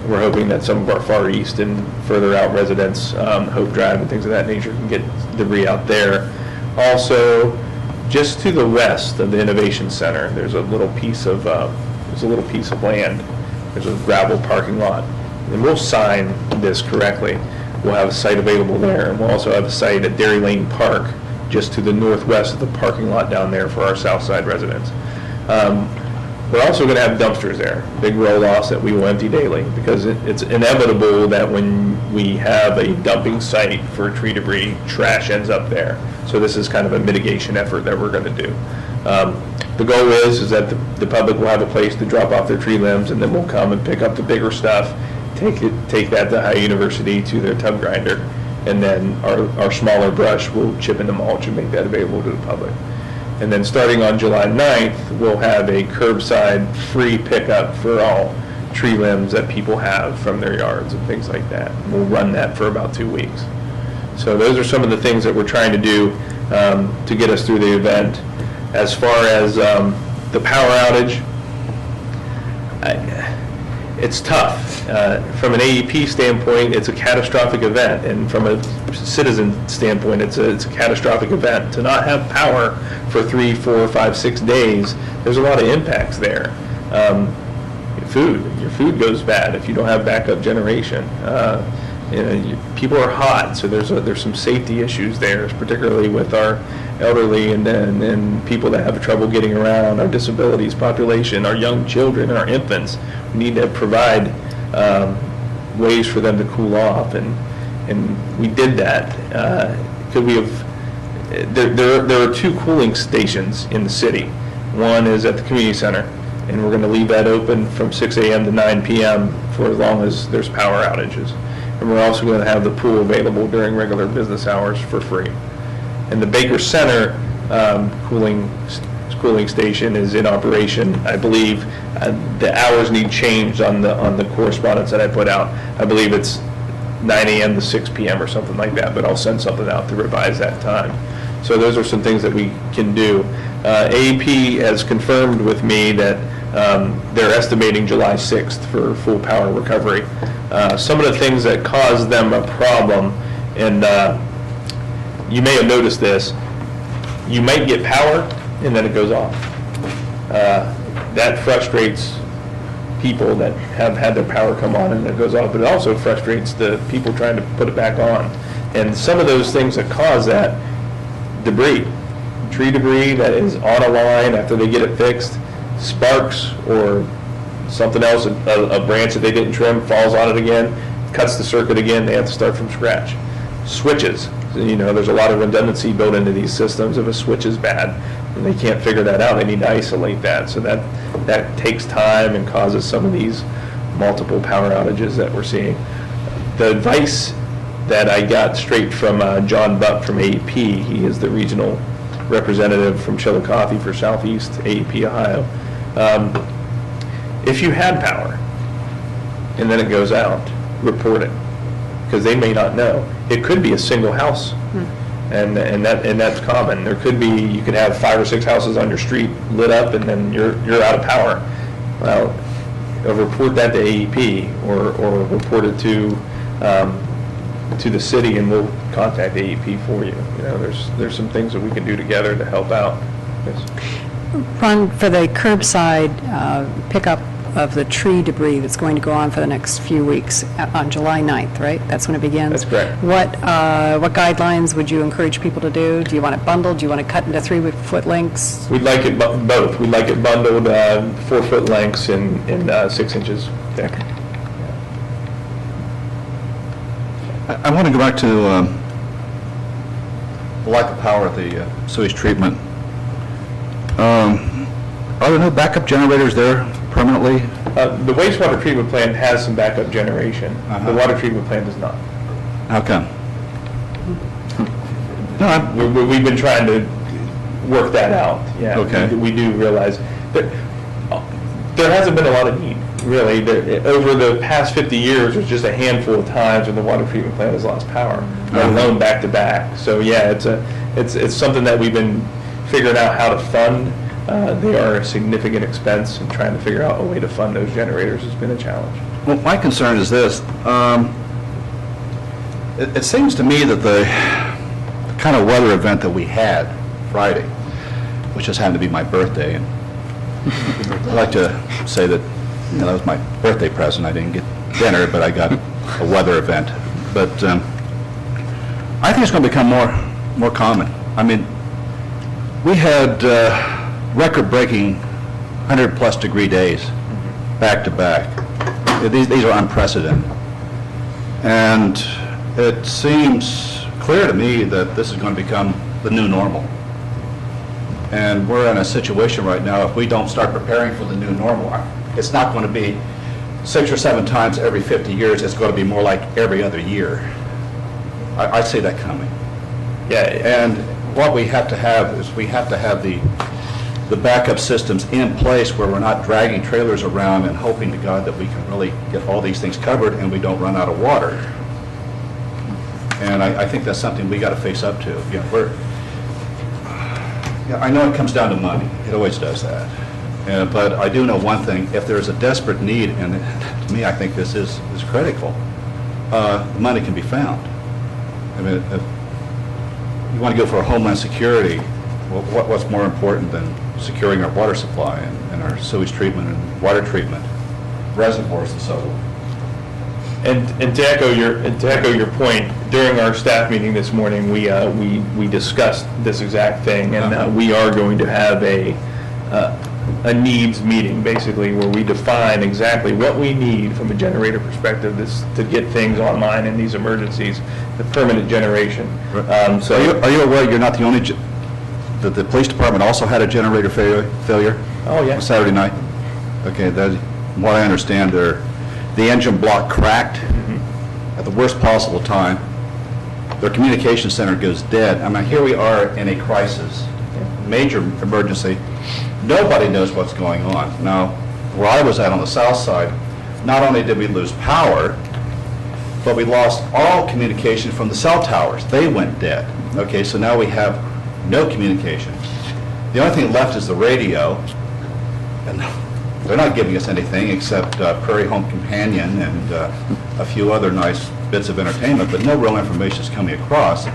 [SPEAKER 5] We're hoping that some of our far east and further out residents, Hope Drive and things of that nature, can get debris out there. Also, just to the west of the Innovation Center, there's a little piece of land. There's a gravel parking lot, and we'll sign this correctly. We'll have a site available there, and we'll also have a site at Dairy Lane Park, just to the northwest of the parking lot down there for our south side residents. We're also going to have dumpsters there, big roll-offs that we will empty daily, because it's inevitable that when we have a dumping site for tree debris, trash ends up there. So this is kind of a mitigation effort that we're going to do. The goal is that the public will have a place to drop off their tree limbs, and then we'll come and pick up the bigger stuff, take that to High University to their tub grinder, and then our smaller brush will chip into mulch and make that available to the public. And then starting on July 9th, we'll have a curbside free pickup for all tree limbs that people have from their yards and things like that. We'll run that for about 2 weeks. So those are some of the things that we're trying to do to get us through the event. As far as the power outage, it's tough. From an AEP standpoint, it's a catastrophic event, and from a citizen standpoint, it's a catastrophic event. To not have power for 3, 4, 5, 6 days, there's a lot of impacts there. Your food goes bad if you don't have backup generation. People are hot, so there's some safety issues there, particularly with our elderly and people that have trouble getting around, our disabilities population, our young children, and our infants. We need to provide ways for them to cool off, and we did that. Could we have? There are 2 cooling stations in the city. One is at the community center, and we're going to leave that open from 6 a.m. to 9 p.m. for as long as there's power outages. And we're also going to have the pool available during regular business hours for free. And the Baker Center cooling station is in operation. I believe the hours need changed on the correspondence that I put out. I believe it's 9 a.m. to 6 p.m. or something like that, but I'll send something out to revise that time. So those are some things that we can do. AEP has confirmed with me that they're estimating July 6th for full power recovery. Some of the things that caused them a problem, and you may have noticed this, you might get power and then it goes off. That frustrates people that have had their power come on and it goes off, but it also frustrates the people trying to put it back on. And some of those things that cause that, debris, tree debris that is on a line after they get it fixed, sparks or something else, a branch that they didn't trim falls on it again, cuts the circuit again, they have to start from scratch. Switches, there's a lot of redundancy built into these systems. If a switch is bad and they can't figure that out, they need to isolate that. So that takes time and causes some of these multiple power outages that we're seeing. The advice that I got straight from John Buck from AEP, he is the regional representative from Chillicothe for Southeast AEP, Ohio. If you had power and then it goes out, report it, because they may not know. It could be a single house, and that's common. There could be, you could have 5 or 6 houses on your street lit up, and then you're out of power. Well, report that to AEP or report it to the city, and we'll contact AEP for you. There's some things that we can do together to help out. Yes.
[SPEAKER 2] Ron, for the curbside pickup of the tree debris that's going to go on for the next few weeks on July 9th, right? That's when it begins?
[SPEAKER 5] That's correct.
[SPEAKER 2] What guidelines would you encourage people to do? Do you want it bundled? Do you want to cut into 3-foot lengths?
[SPEAKER 5] We'd like it both. We'd like it bundled 4-foot lengths and 6 inches thick.
[SPEAKER 2] Okay.
[SPEAKER 9] I want to go back to the lack of power at the sewage treatment. Are there no backup generators there permanently?
[SPEAKER 5] The wastewater treatment plant has some backup generation. The water treatment plant does not.
[SPEAKER 9] How come? No,
[SPEAKER 5] We've been trying to work that out. Yeah.
[SPEAKER 9] Okay.
[SPEAKER 5] We do realize that there hasn't been a lot of need, really. Over the past 50 years, there's just a handful of times when the water treatment plant has lost power, let alone back to back. So yeah, it's something that we've been figuring out how to fund. They are a significant expense, and trying to figure out a way to fund those generators has been a challenge.
[SPEAKER 9] well, my concern is this. It seems to me that the kind of weather event that we had Friday, which just happened to be my birthday, and I'd like to say that that was my birthday present. I didn't get dinner, but I got a weather event. But I think it's going to become more common. I mean, we had record-breaking 100-plus degree days back to back. These are unprecedented. And it seems clear to me that this is going to become the new normal. And we're in a situation right now, if we don't start preparing for the new normal, it's not going to be 6 or 7 times every 50 years. It's going to be more like every other year. I see that coming.
[SPEAKER 5] Yeah.
[SPEAKER 9] And what we have to have is we have to have the backup systems in place where we're not dragging trailers around and hoping to God that we can really get all these things covered and we don't run out of water. And I think that's something we got to face up to. I know it comes down to money. It always does that. But I do know one thing. If there's a desperate need, and to me I think this is critical, money can be found. I mean, if you want to go for a homeland security, well, what's more important than securing our water supply and our sewage treatment and water treatment, reservoirs and so on?
[SPEAKER 5] And to echo your point, during our staff meeting this morning, we discussed this exact thing, and we are going to have a needs meeting, basically, where we define exactly what we need from a generator perspective to get things online in these emergencies, the permanent generation.
[SPEAKER 9] So are you aware you're not the only, that the police department also had a generator failure?
[SPEAKER 5] Oh, yeah.
[SPEAKER 9] On Saturday night? Okay, that, from what I understand, the engine block cracked at the worst possible time. Their communication center goes dead. I mean, here we are in a crisis, major emergency. Nobody knows what's going on. Now, where I was at on the south side, not only did we lose power, but we lost all communication from the cell towers. They went dead. Okay, so now we have no communication. The only thing left is the radio, and they're not giving us anything except Prairie Home Companion and a few other nice bits of entertainment, but no real information is coming across.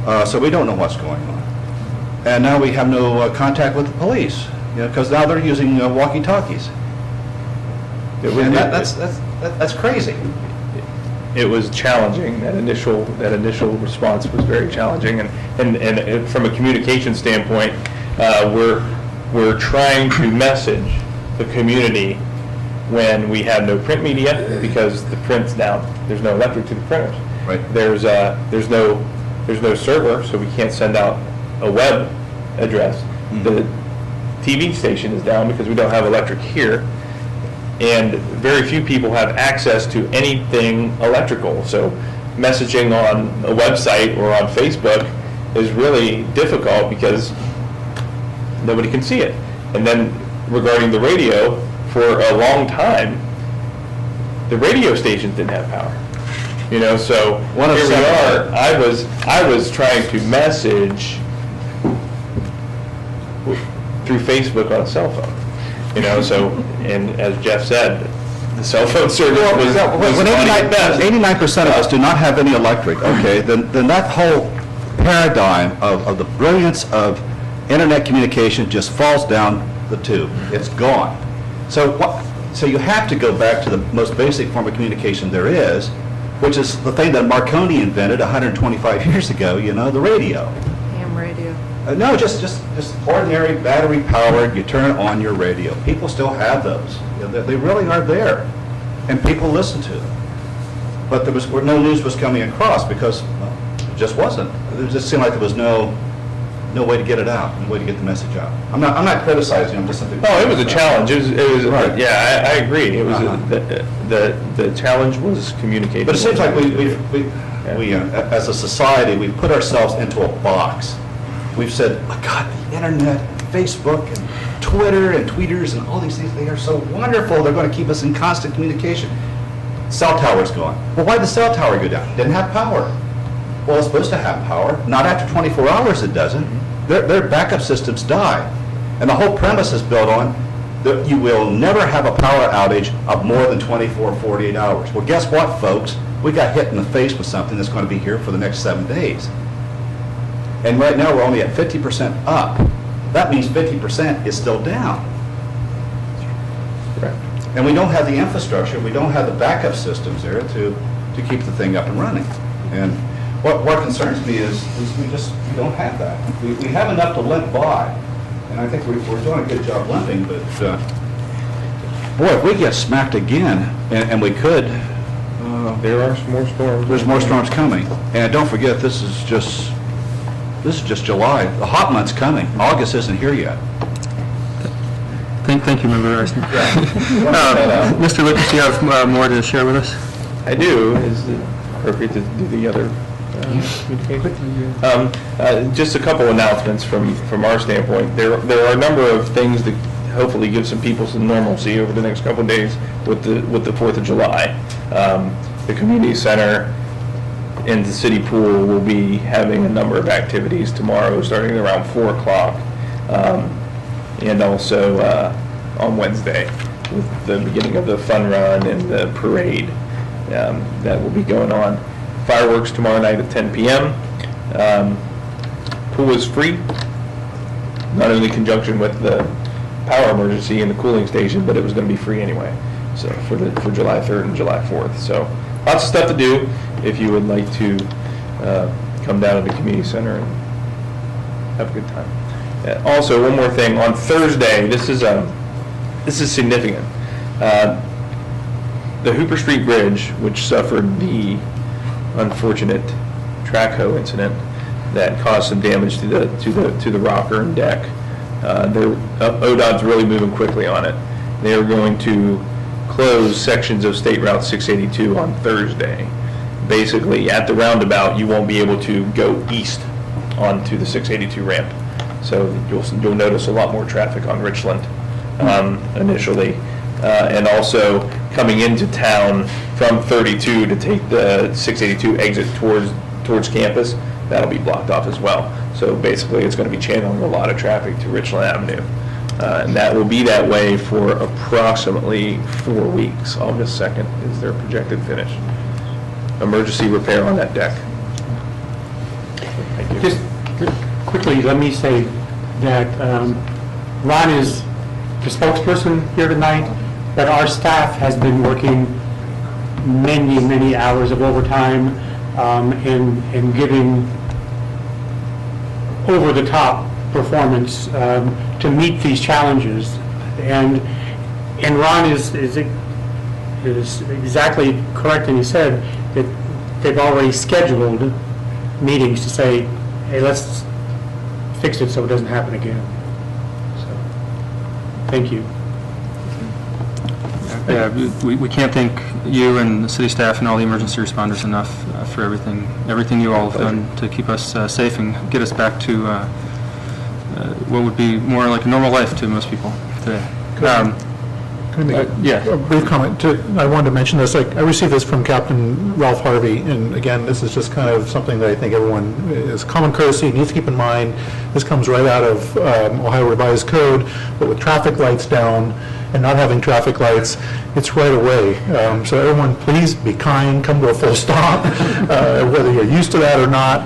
[SPEAKER 9] So we don't know what's going on. And now we have no contact with the police, because now they're using walkie-talkies. And that's crazy.
[SPEAKER 5] It was challenging. That initial response was very challenging, and from a communication standpoint, we're trying to message the community when we have no print media, because the print's down. There's no electric to the printers.
[SPEAKER 9] Right.
[SPEAKER 5] There's no server, so we can't send out a web address. The TV station is down because we don't have electric here, and very few people have access to anything electrical. So messaging on a website or on Facebook is really difficult because nobody can see it. And then regarding the radio, for a long time, the radio stations didn't have power. So here we are. I was trying to message through Facebook on a cell phone. So, and as Jeff said, the cell phone service was
[SPEAKER 9] When
[SPEAKER 5] funny at best.
[SPEAKER 9] 89% of us do not have any electric, okay, then that whole paradigm of the brilliance of internet communication just falls down the tube. It's gone. So you have to go back to the most basic form of communication there is, which is the thing that Marconi invented 125 years ago, the radio.
[SPEAKER 10] Ham radio.
[SPEAKER 9] No, just ordinary battery-powered, you turn on your radio. People still have those. They really are there, and people listen to them. But no news was coming across because it just wasn't. It just seemed like there was no way to get it out, no way to get the message out. I'm not criticizing. I'm just simply.
[SPEAKER 5] Oh, it was a challenge. It was.
[SPEAKER 9] Right.
[SPEAKER 5] Yeah, I agree. It was the challenge was communicating.
[SPEAKER 9] But it seems like we as a society, we've put ourselves into a box. We've said, oh God, the internet, Facebook, and Twitter, and tweeters, and all these things, they are so wonderful. They're going to keep us in constant communication. Cell tower's gone. Well, why did the cell tower go down? Didn't have power. Well, it's supposed to have power. Not after 24 hours it doesn't. Their backup systems die. And the whole premise is built on that you will never have a power outage of more than 24 or 48 hours. Well, guess what, folks? We got hit in the face with something that's going to be here for the next 7 days. And right now, we're only at 50% up. That means 50% is still down.
[SPEAKER 5] Correct.
[SPEAKER 9] And we don't have the infrastructure, we don't have the backup systems there to keep the thing up and running. And what concerns me is we don't have that. We have enough to limp by, and I think we're doing a good job limping, but boy, if we get smacked again, and we could,
[SPEAKER 5] There are some more storms.
[SPEAKER 9] there's more storms coming. And don't forget, this is just July. The hot month's coming. August isn't here yet.
[SPEAKER 1] Thank you, Member Eisner. Mr. Lucas, do you have more to share with us?
[SPEAKER 5] I do. Is it appropriate to do the other communication? Just a couple announcements from our standpoint. There are a number of things that hopefully give some people some normalcy over the next couple of days with the 4th of July. The community center and the city pool will be having a number of activities tomorrow, starting around 4 o'clock, and also on Wednesday with the beginning of the fun run and the parade that will be going on. Fireworks tomorrow night at 10 p.m. Pool is free, not only in conjunction with the power emergency and the cooling station, but it was going to be free anyway. So for July 3rd and July 4th. So lots of stuff to do if you would like to come down to the community center and have a good time. Also, one more thing. On Thursday, this is significant. The Hooper Street Bridge, which suffered the unfortunate track hoe incident that caused some damage to the rocker and deck. ODOT's really moving quickly on it. They are going to close sections of State Route 682 on Thursday. Basically, at the roundabout, you won't be able to go east onto the 682 ramp. So you'll notice a lot more traffic on Richland initially. And also coming into town from 32 to take the 682 exit towards campus, that'll be blocked off as well. So basically, it's going to be channeling a lot of traffic to Richland Avenue. And that will be that way for approximately 4 weeks. August 2nd is their projected finish. Emergency repair on that deck. Thank you.
[SPEAKER 8] quickly, let me say that Ron is the spokesperson here tonight, but our staff has been working many, many hours of overtime and giving over-the-top performance to meet these challenges. And Ron is exactly correct, and he said that they've already scheduled meetings to say, hey, let's fix it so it doesn't happen again. So, thank you.
[SPEAKER 1] Yeah, we can't thank you and the city staff and all the emergency responders enough for everything you all have done to keep us safe and get us back to what would be more like a normal life to most people today.
[SPEAKER 6] Can I make
[SPEAKER 1] yeah.
[SPEAKER 6] a brief comment? I wanted to mention this. I received this from Captain Ralph Harvey, and again, this is just kind of something that I think everyone is common courtesy needs to keep in mind. This comes right out of Ohio Revised Code, but with traffic lights down and not having traffic lights, it's right away. So everyone, please be kind, come to a full stop, whether you're used to that or not.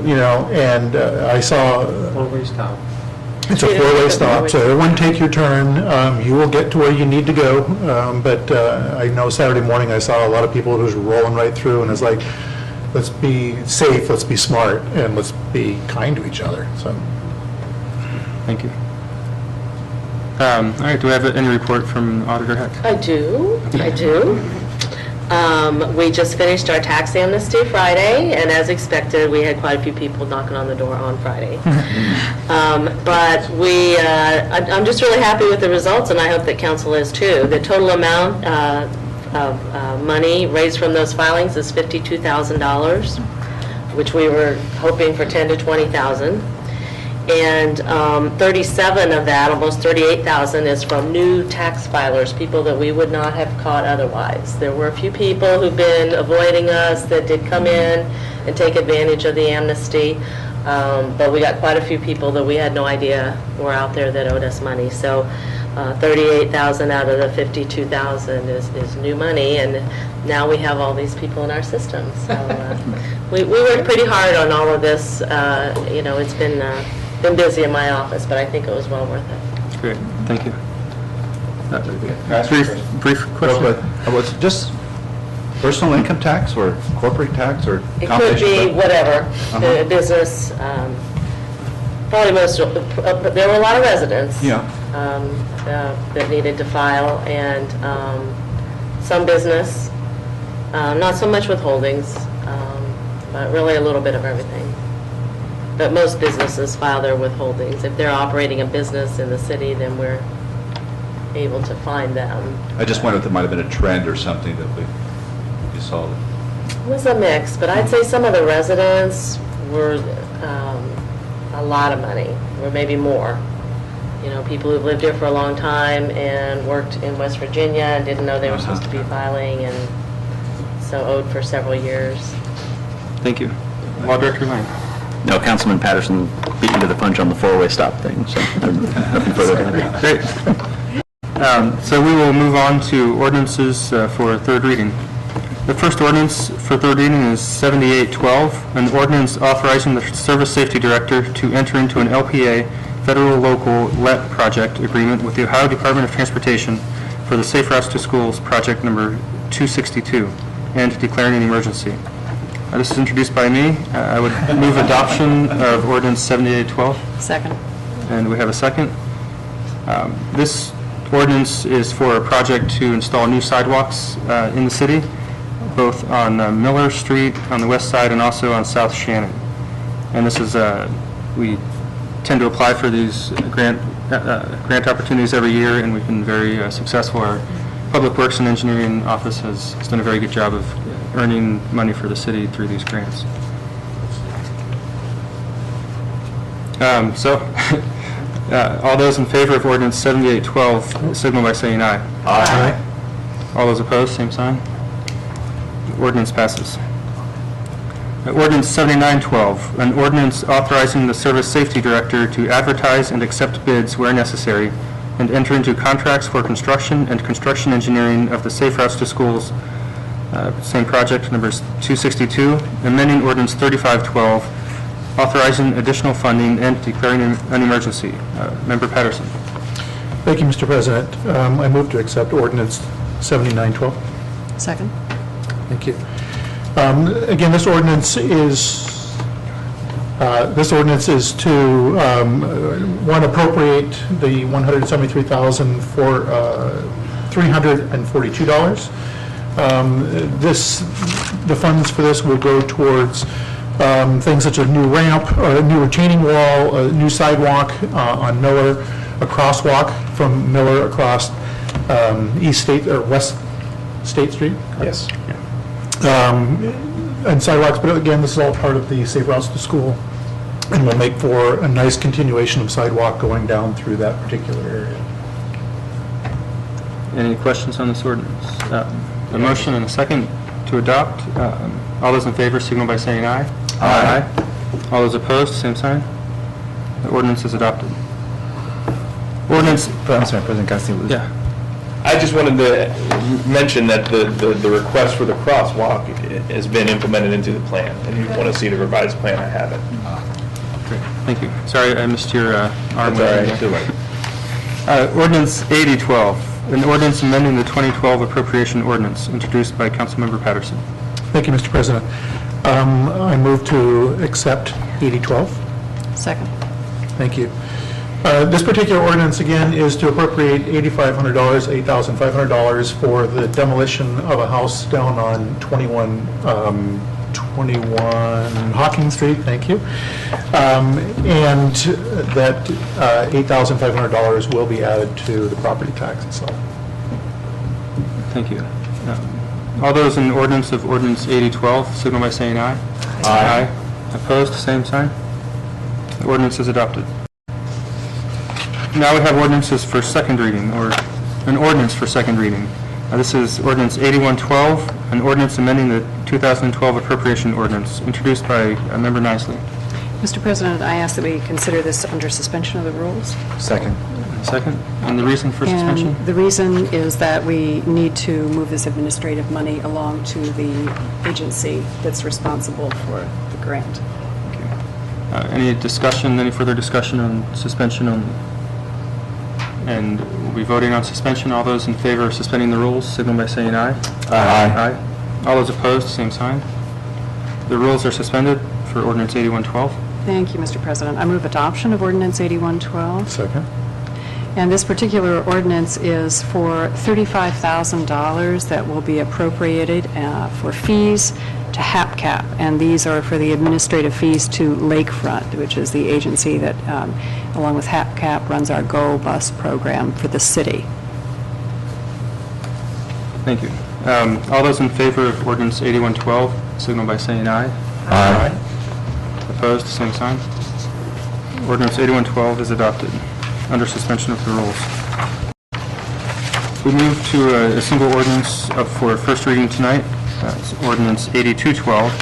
[SPEAKER 6] And I saw.
[SPEAKER 8] Four-way stop.
[SPEAKER 6] It's a four-way stop, so everyone take your turn. You will get to where you need to go. But I know Saturday morning I saw a lot of people just rolling right through, and it's like, let's be safe, let's be smart, and let's be kind to each other. So,
[SPEAKER 1] Thank you. All right, do we have any report from Auditor Heck?
[SPEAKER 7] I do. We just finished our tax amnesty Friday, and as expected, we had quite a few people knocking on the door on Friday. But I'm just really happy with the results, and I hope that council is too. The total amount of money raised from those filings is $52,000, which we were hoping for $10,000 to $20,000. And 37 of that, almost 38,000, is from new tax filers, people that we would not have caught otherwise. There were a few people who've been avoiding us that did come in and take advantage of the amnesty, but we got quite a few people that we had no idea were out there that owed us money. So 38,000 out of the 52,000 is new money, and now we have all these people in our system. So we worked pretty hard on all of this. It's been busy in my office, but I think it was well worth it.
[SPEAKER 1] Great, thank you.
[SPEAKER 3] Ask you a question?
[SPEAKER 1] Brief question?
[SPEAKER 9] Was it just personal income tax or corporate tax or
[SPEAKER 7] It could
[SPEAKER 9] combination
[SPEAKER 7] be
[SPEAKER 9] of both?
[SPEAKER 7] whatever, the business, probably most, there were a lot of residents that needed to file, and some business, not so much withholdings, but really a little bit of everything. But most businesses file their withholdings. If they're operating a business in the city, then we're able to find them.
[SPEAKER 9] I just wondered if there might have been a trend or something that you saw.
[SPEAKER 7] It was a mix, but I'd say some of the residents were a lot of money, or maybe more. People who've lived here for a long time and worked in West Virginia and didn't know they were supposed to be filing, and so owed for several years.
[SPEAKER 1] Thank you. Law Director Lang.
[SPEAKER 10] No, Councilman Patterson beat me to the punch on the four-way stop thing, so nothing further to add.
[SPEAKER 1] Great. So we will move on to ordinances for third reading. The first ordinance for third reading is 7812, an ordinance authorizing the Service Safety Director to enter into an LPA federal local LET project agreement with the Ohio Department of Transportation for the Safe Routes to Schools project number 262 and declaring an emergency. This is introduced by me. I would move adoption of ordinance 7812.
[SPEAKER 2] Second.
[SPEAKER 1] And we have a second. This ordinance is for a project to install new sidewalks in the city, both on Miller Street on the west side and also on South Shannon. And this is, we tend to apply for these grant opportunities every year, and we've been very successful. Our Public Works and Engineering Office has done a very good job of earning money for the city through these grants. All those in favor of ordinance 7812 signal by saying aye.
[SPEAKER 6] Aye.
[SPEAKER 1] All those opposed, same sign. Ordinance passes. Ordinance 7912, an ordinance authorizing the Service Safety Director to advertise and accept bids where necessary and enter into contracts for construction and construction engineering of the Safe Routes to Schools, same project, numbers 262, amending ordinance 3512 authorizing additional funding and declaring an emergency. Member Patterson.
[SPEAKER 6] Thank you, Mr. President. I move to accept ordinance 7912.
[SPEAKER 2] Second?
[SPEAKER 6] Thank you. Again, this ordinance is to, one, appropriate the $173,342. The funds for this will go towards things such as a new ramp, a new retaining wall, a new sidewalk on Miller, a crosswalk from Miller across East State, or West State Street.
[SPEAKER 5] Yes.
[SPEAKER 6] And sidewalks, but again, this is all part of the Safe Routes to School, and will make for a nice continuation of sidewalk going down through that particular area.
[SPEAKER 1] Any questions on this ordinance? A motion and a second to adopt. All those in favor signal by saying aye. Aye. All those opposed, same sign. The ordinance is adopted. Ordinance,
[SPEAKER 3] I'm sorry, President Gaston.
[SPEAKER 1] yeah.
[SPEAKER 5] I just wanted to mention that the request for the crosswalk has been implemented into the plan, and you want to see the revised plan, I have it.
[SPEAKER 1] Great, thank you. Sorry, I missed your arm.
[SPEAKER 5] That's all right. Too late.
[SPEAKER 1] Ordinance 8012, an ordinance amending the 2012 appropriation ordinance, introduced by Councilmember Patterson.
[SPEAKER 6] Thank you, Mr. President. I move to accept 8012.
[SPEAKER 2] Second?
[SPEAKER 6] Thank you. This particular ordinance, again, is to appropriate $8,500 for the demolition of a house down on 21 Hawking Street, thank you. And that $8,500 will be added to the property tax itself.
[SPEAKER 1] Thank you. All those in ordinance of ordinance 8012, signal by saying aye. Aye. Opposed, same sign. The ordinance is adopted. Now we have ordinances for second reading, or an ordinance for second reading. This is ordinance 8112, an ordinance amending the 2012 appropriation ordinance, introduced by Member Nicely.
[SPEAKER 2] Mr. President, I ask that we consider this under suspension of the rules.
[SPEAKER 3] Second.
[SPEAKER 1] Second, and the reason for suspension?
[SPEAKER 2] And the reason is that we need to move this administrative money along to the agency that's responsible for the grant.
[SPEAKER 1] Any discussion, any further discussion on suspension only? And we'll be voting on suspension. All those in favor of suspending the rules, signal by saying aye. Aye. All those opposed, same sign. The rules are suspended for ordinance 8112.
[SPEAKER 2] Thank you, Mr. President. I move adoption of ordinance 8112.
[SPEAKER 6] Second.
[SPEAKER 2] And this particular ordinance is for $35,000 that will be appropriated for fees to HAPCAP, and these are for the administrative fees to Lakefront, which is the agency that, along with HAPCAP, runs our Go Bus program for the city.
[SPEAKER 1] Thank you. All those in favor of ordinance 8112, signal by saying aye.
[SPEAKER 3] Aye.
[SPEAKER 1] Opposed, same sign. Ordinance 8112 is adopted under suspension of the rules. We move to a single ordinance for first reading tonight. It's ordinance 8212,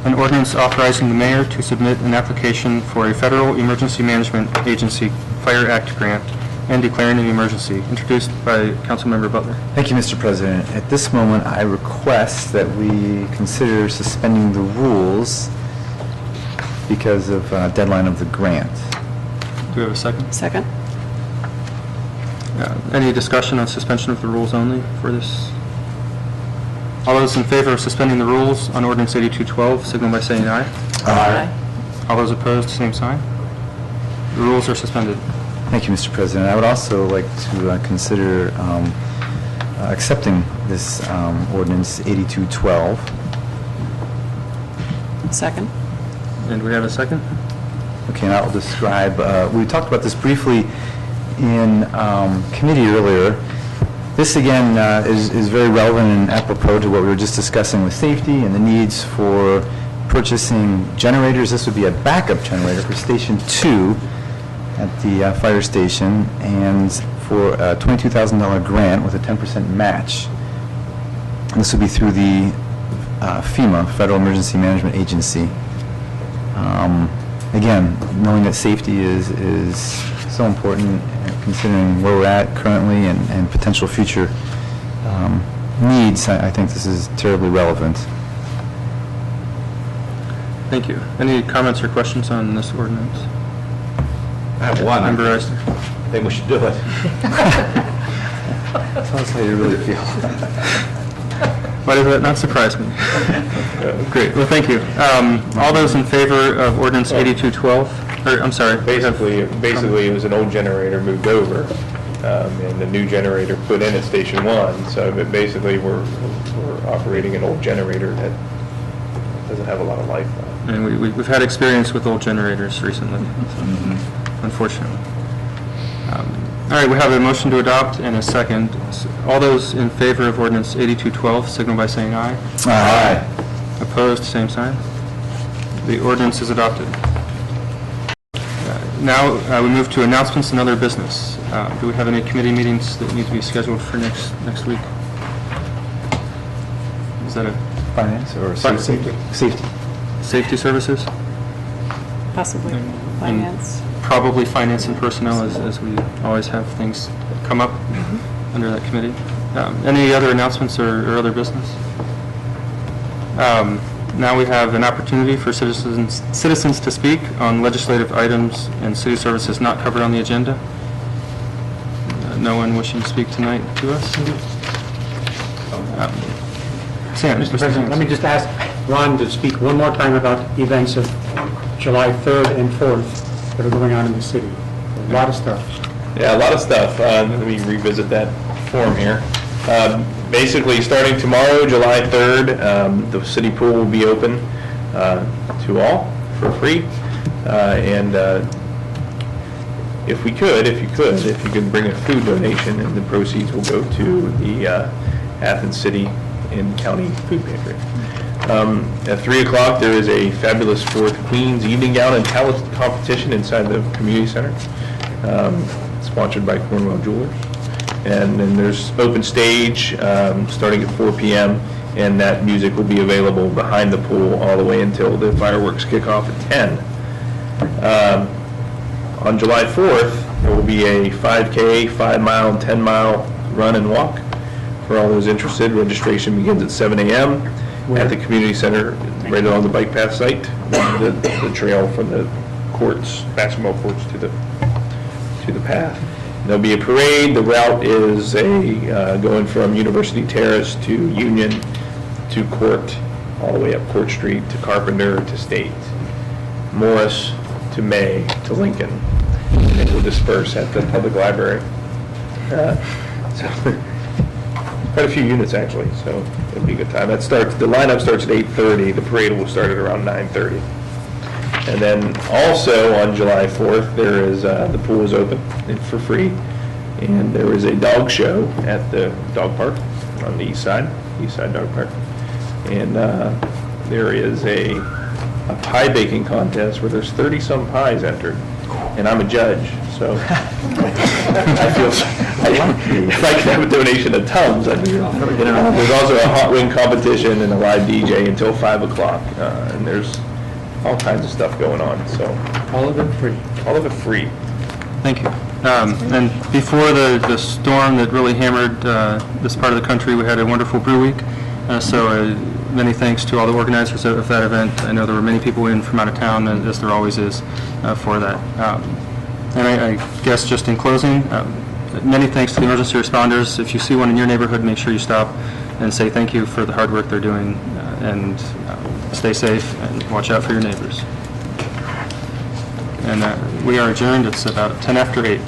[SPEAKER 1] an ordinance authorizing the mayor to submit an application for a Federal Emergency Management Agency Fire Act grant and declaring an emergency, introduced by Councilmember Butler.
[SPEAKER 3] Thank you, Mr. President. At this moment, I request that we consider suspending the rules because of deadline of the grant.
[SPEAKER 1] Do we have a second?
[SPEAKER 2] Second?
[SPEAKER 1] Any discussion on suspension of the rules only for this? All those in favor of suspending the rules on ordinance 8212, signal by saying aye.
[SPEAKER 2] Aye.
[SPEAKER 1] All those opposed, same sign. The rules are suspended.
[SPEAKER 3] Thank you, Mr. President. I would also like to consider accepting this ordinance 8212.
[SPEAKER 2] Second?
[SPEAKER 1] And we have a second?
[SPEAKER 3] Okay, and I'll describe, we talked about this briefly in committee earlier. This, again, is very relevant and apropos to what we were just discussing with safety and the needs for purchasing generators. This would be a backup generator for Station 2 at the fire station, and for a $22,000 grant with a 10% match. And this would be through the FEMA, Federal Emergency Management Agency. Again, knowing that safety is so important, considering where we're at currently and potential future needs, I think this is terribly relevant.
[SPEAKER 1] Thank you. Any comments or questions on this ordinance?
[SPEAKER 9] I have one.
[SPEAKER 1] Member Eisner?
[SPEAKER 9] I think we should do it. Tell us how you really feel.
[SPEAKER 1] Why does that not surprise me? Great, well, thank you. All those in favor of ordinance 8212, or, I'm sorry.
[SPEAKER 5] Basically, it was an old generator moved over, and the new generator put in at Station 1, so basically, we're operating an old generator that doesn't have a lot of life left.
[SPEAKER 1] And we've had experience with old generators recently, so, unfortunately. All right, we have a motion to adopt and a second. All those in favor of ordinance 8212, signal by saying aye.
[SPEAKER 9] Aye.
[SPEAKER 1] Opposed, same sign. The ordinance is adopted. Now, we move to announcements and other business. Do we have any committee meetings that need to be scheduled for next week? Is that a
[SPEAKER 3] Finance or
[SPEAKER 1] Safety.
[SPEAKER 3] Safety.
[SPEAKER 1] safety services?
[SPEAKER 2] Possibly
[SPEAKER 1] And
[SPEAKER 2] finance.
[SPEAKER 1] Probably finance and personnel, as we always have things come up under that committee. Any other announcements or other business? Now we have an opportunity for citizens to speak on legislative items and city services not covered on the agenda. No one wishing to speak tonight to us? Sam?
[SPEAKER 8] Mr. President, let me just ask Ron to speak one more time about events of July 3rd and 4th that are going on in the city. A lot of stuff.
[SPEAKER 5] Yeah, a lot of stuff. Let me revisit that form here. Basically, starting tomorrow, July 3rd, the city pool will be open to all for free. And if you could bring a food donation, and the proceeds will go to the Athens City and County Food Pantry. At 3 o'clock, there is a fabulous Fourth Queens Evening Gown and Talent Competition inside the community center, sponsored by Cornwell Jewelers. And then there's open stage starting at 4 p.m., and that music will be available behind the pool all the way until the fireworks kick off at 10. On July 4th, there will be a 5K, 5-mile, and 10-mile run and walk. For all those interested, registration begins at 7 a.m. at the community center, right along the bike path site, the trail from the courts, basketball courts to the path. There'll be a parade. The route is going from University Terrace to Union to Court, all the way up Court Street to Carpenter to State, Morris to May to Lincoln. And it will disperse at the public library. So quite a few units actually, so it'll be a good time. The lineup starts at 8:30. The parade will start at around 9:30. And then also on July 4th, there is the pool is open and for free, and there is a dog show at the dog park on the east side dog park, and there is a pie baking contest where there's 30-some pies entered, and I'm a judge, so I feel if I could have a donation of Tums, I'd be. There's also a hot wing competition and a live DJ until 5 o'clock, and there's all kinds of stuff going on, so.
[SPEAKER 8] All of it free.
[SPEAKER 5] All of it free.
[SPEAKER 1] Thank you. And before the storm that really hammered this part of the country, we had a wonderful brew week. So many thanks to all the organizers of that event. I know there were many people in from out of town, as there always is, for that. And I guess just in closing, many thanks to the emergency responders. If you see one in your neighborhood, make sure you stop and say thank you for the hard work they're doing, and stay safe and watch out for your neighbors. And we are adjourned. It's about 10 after 8.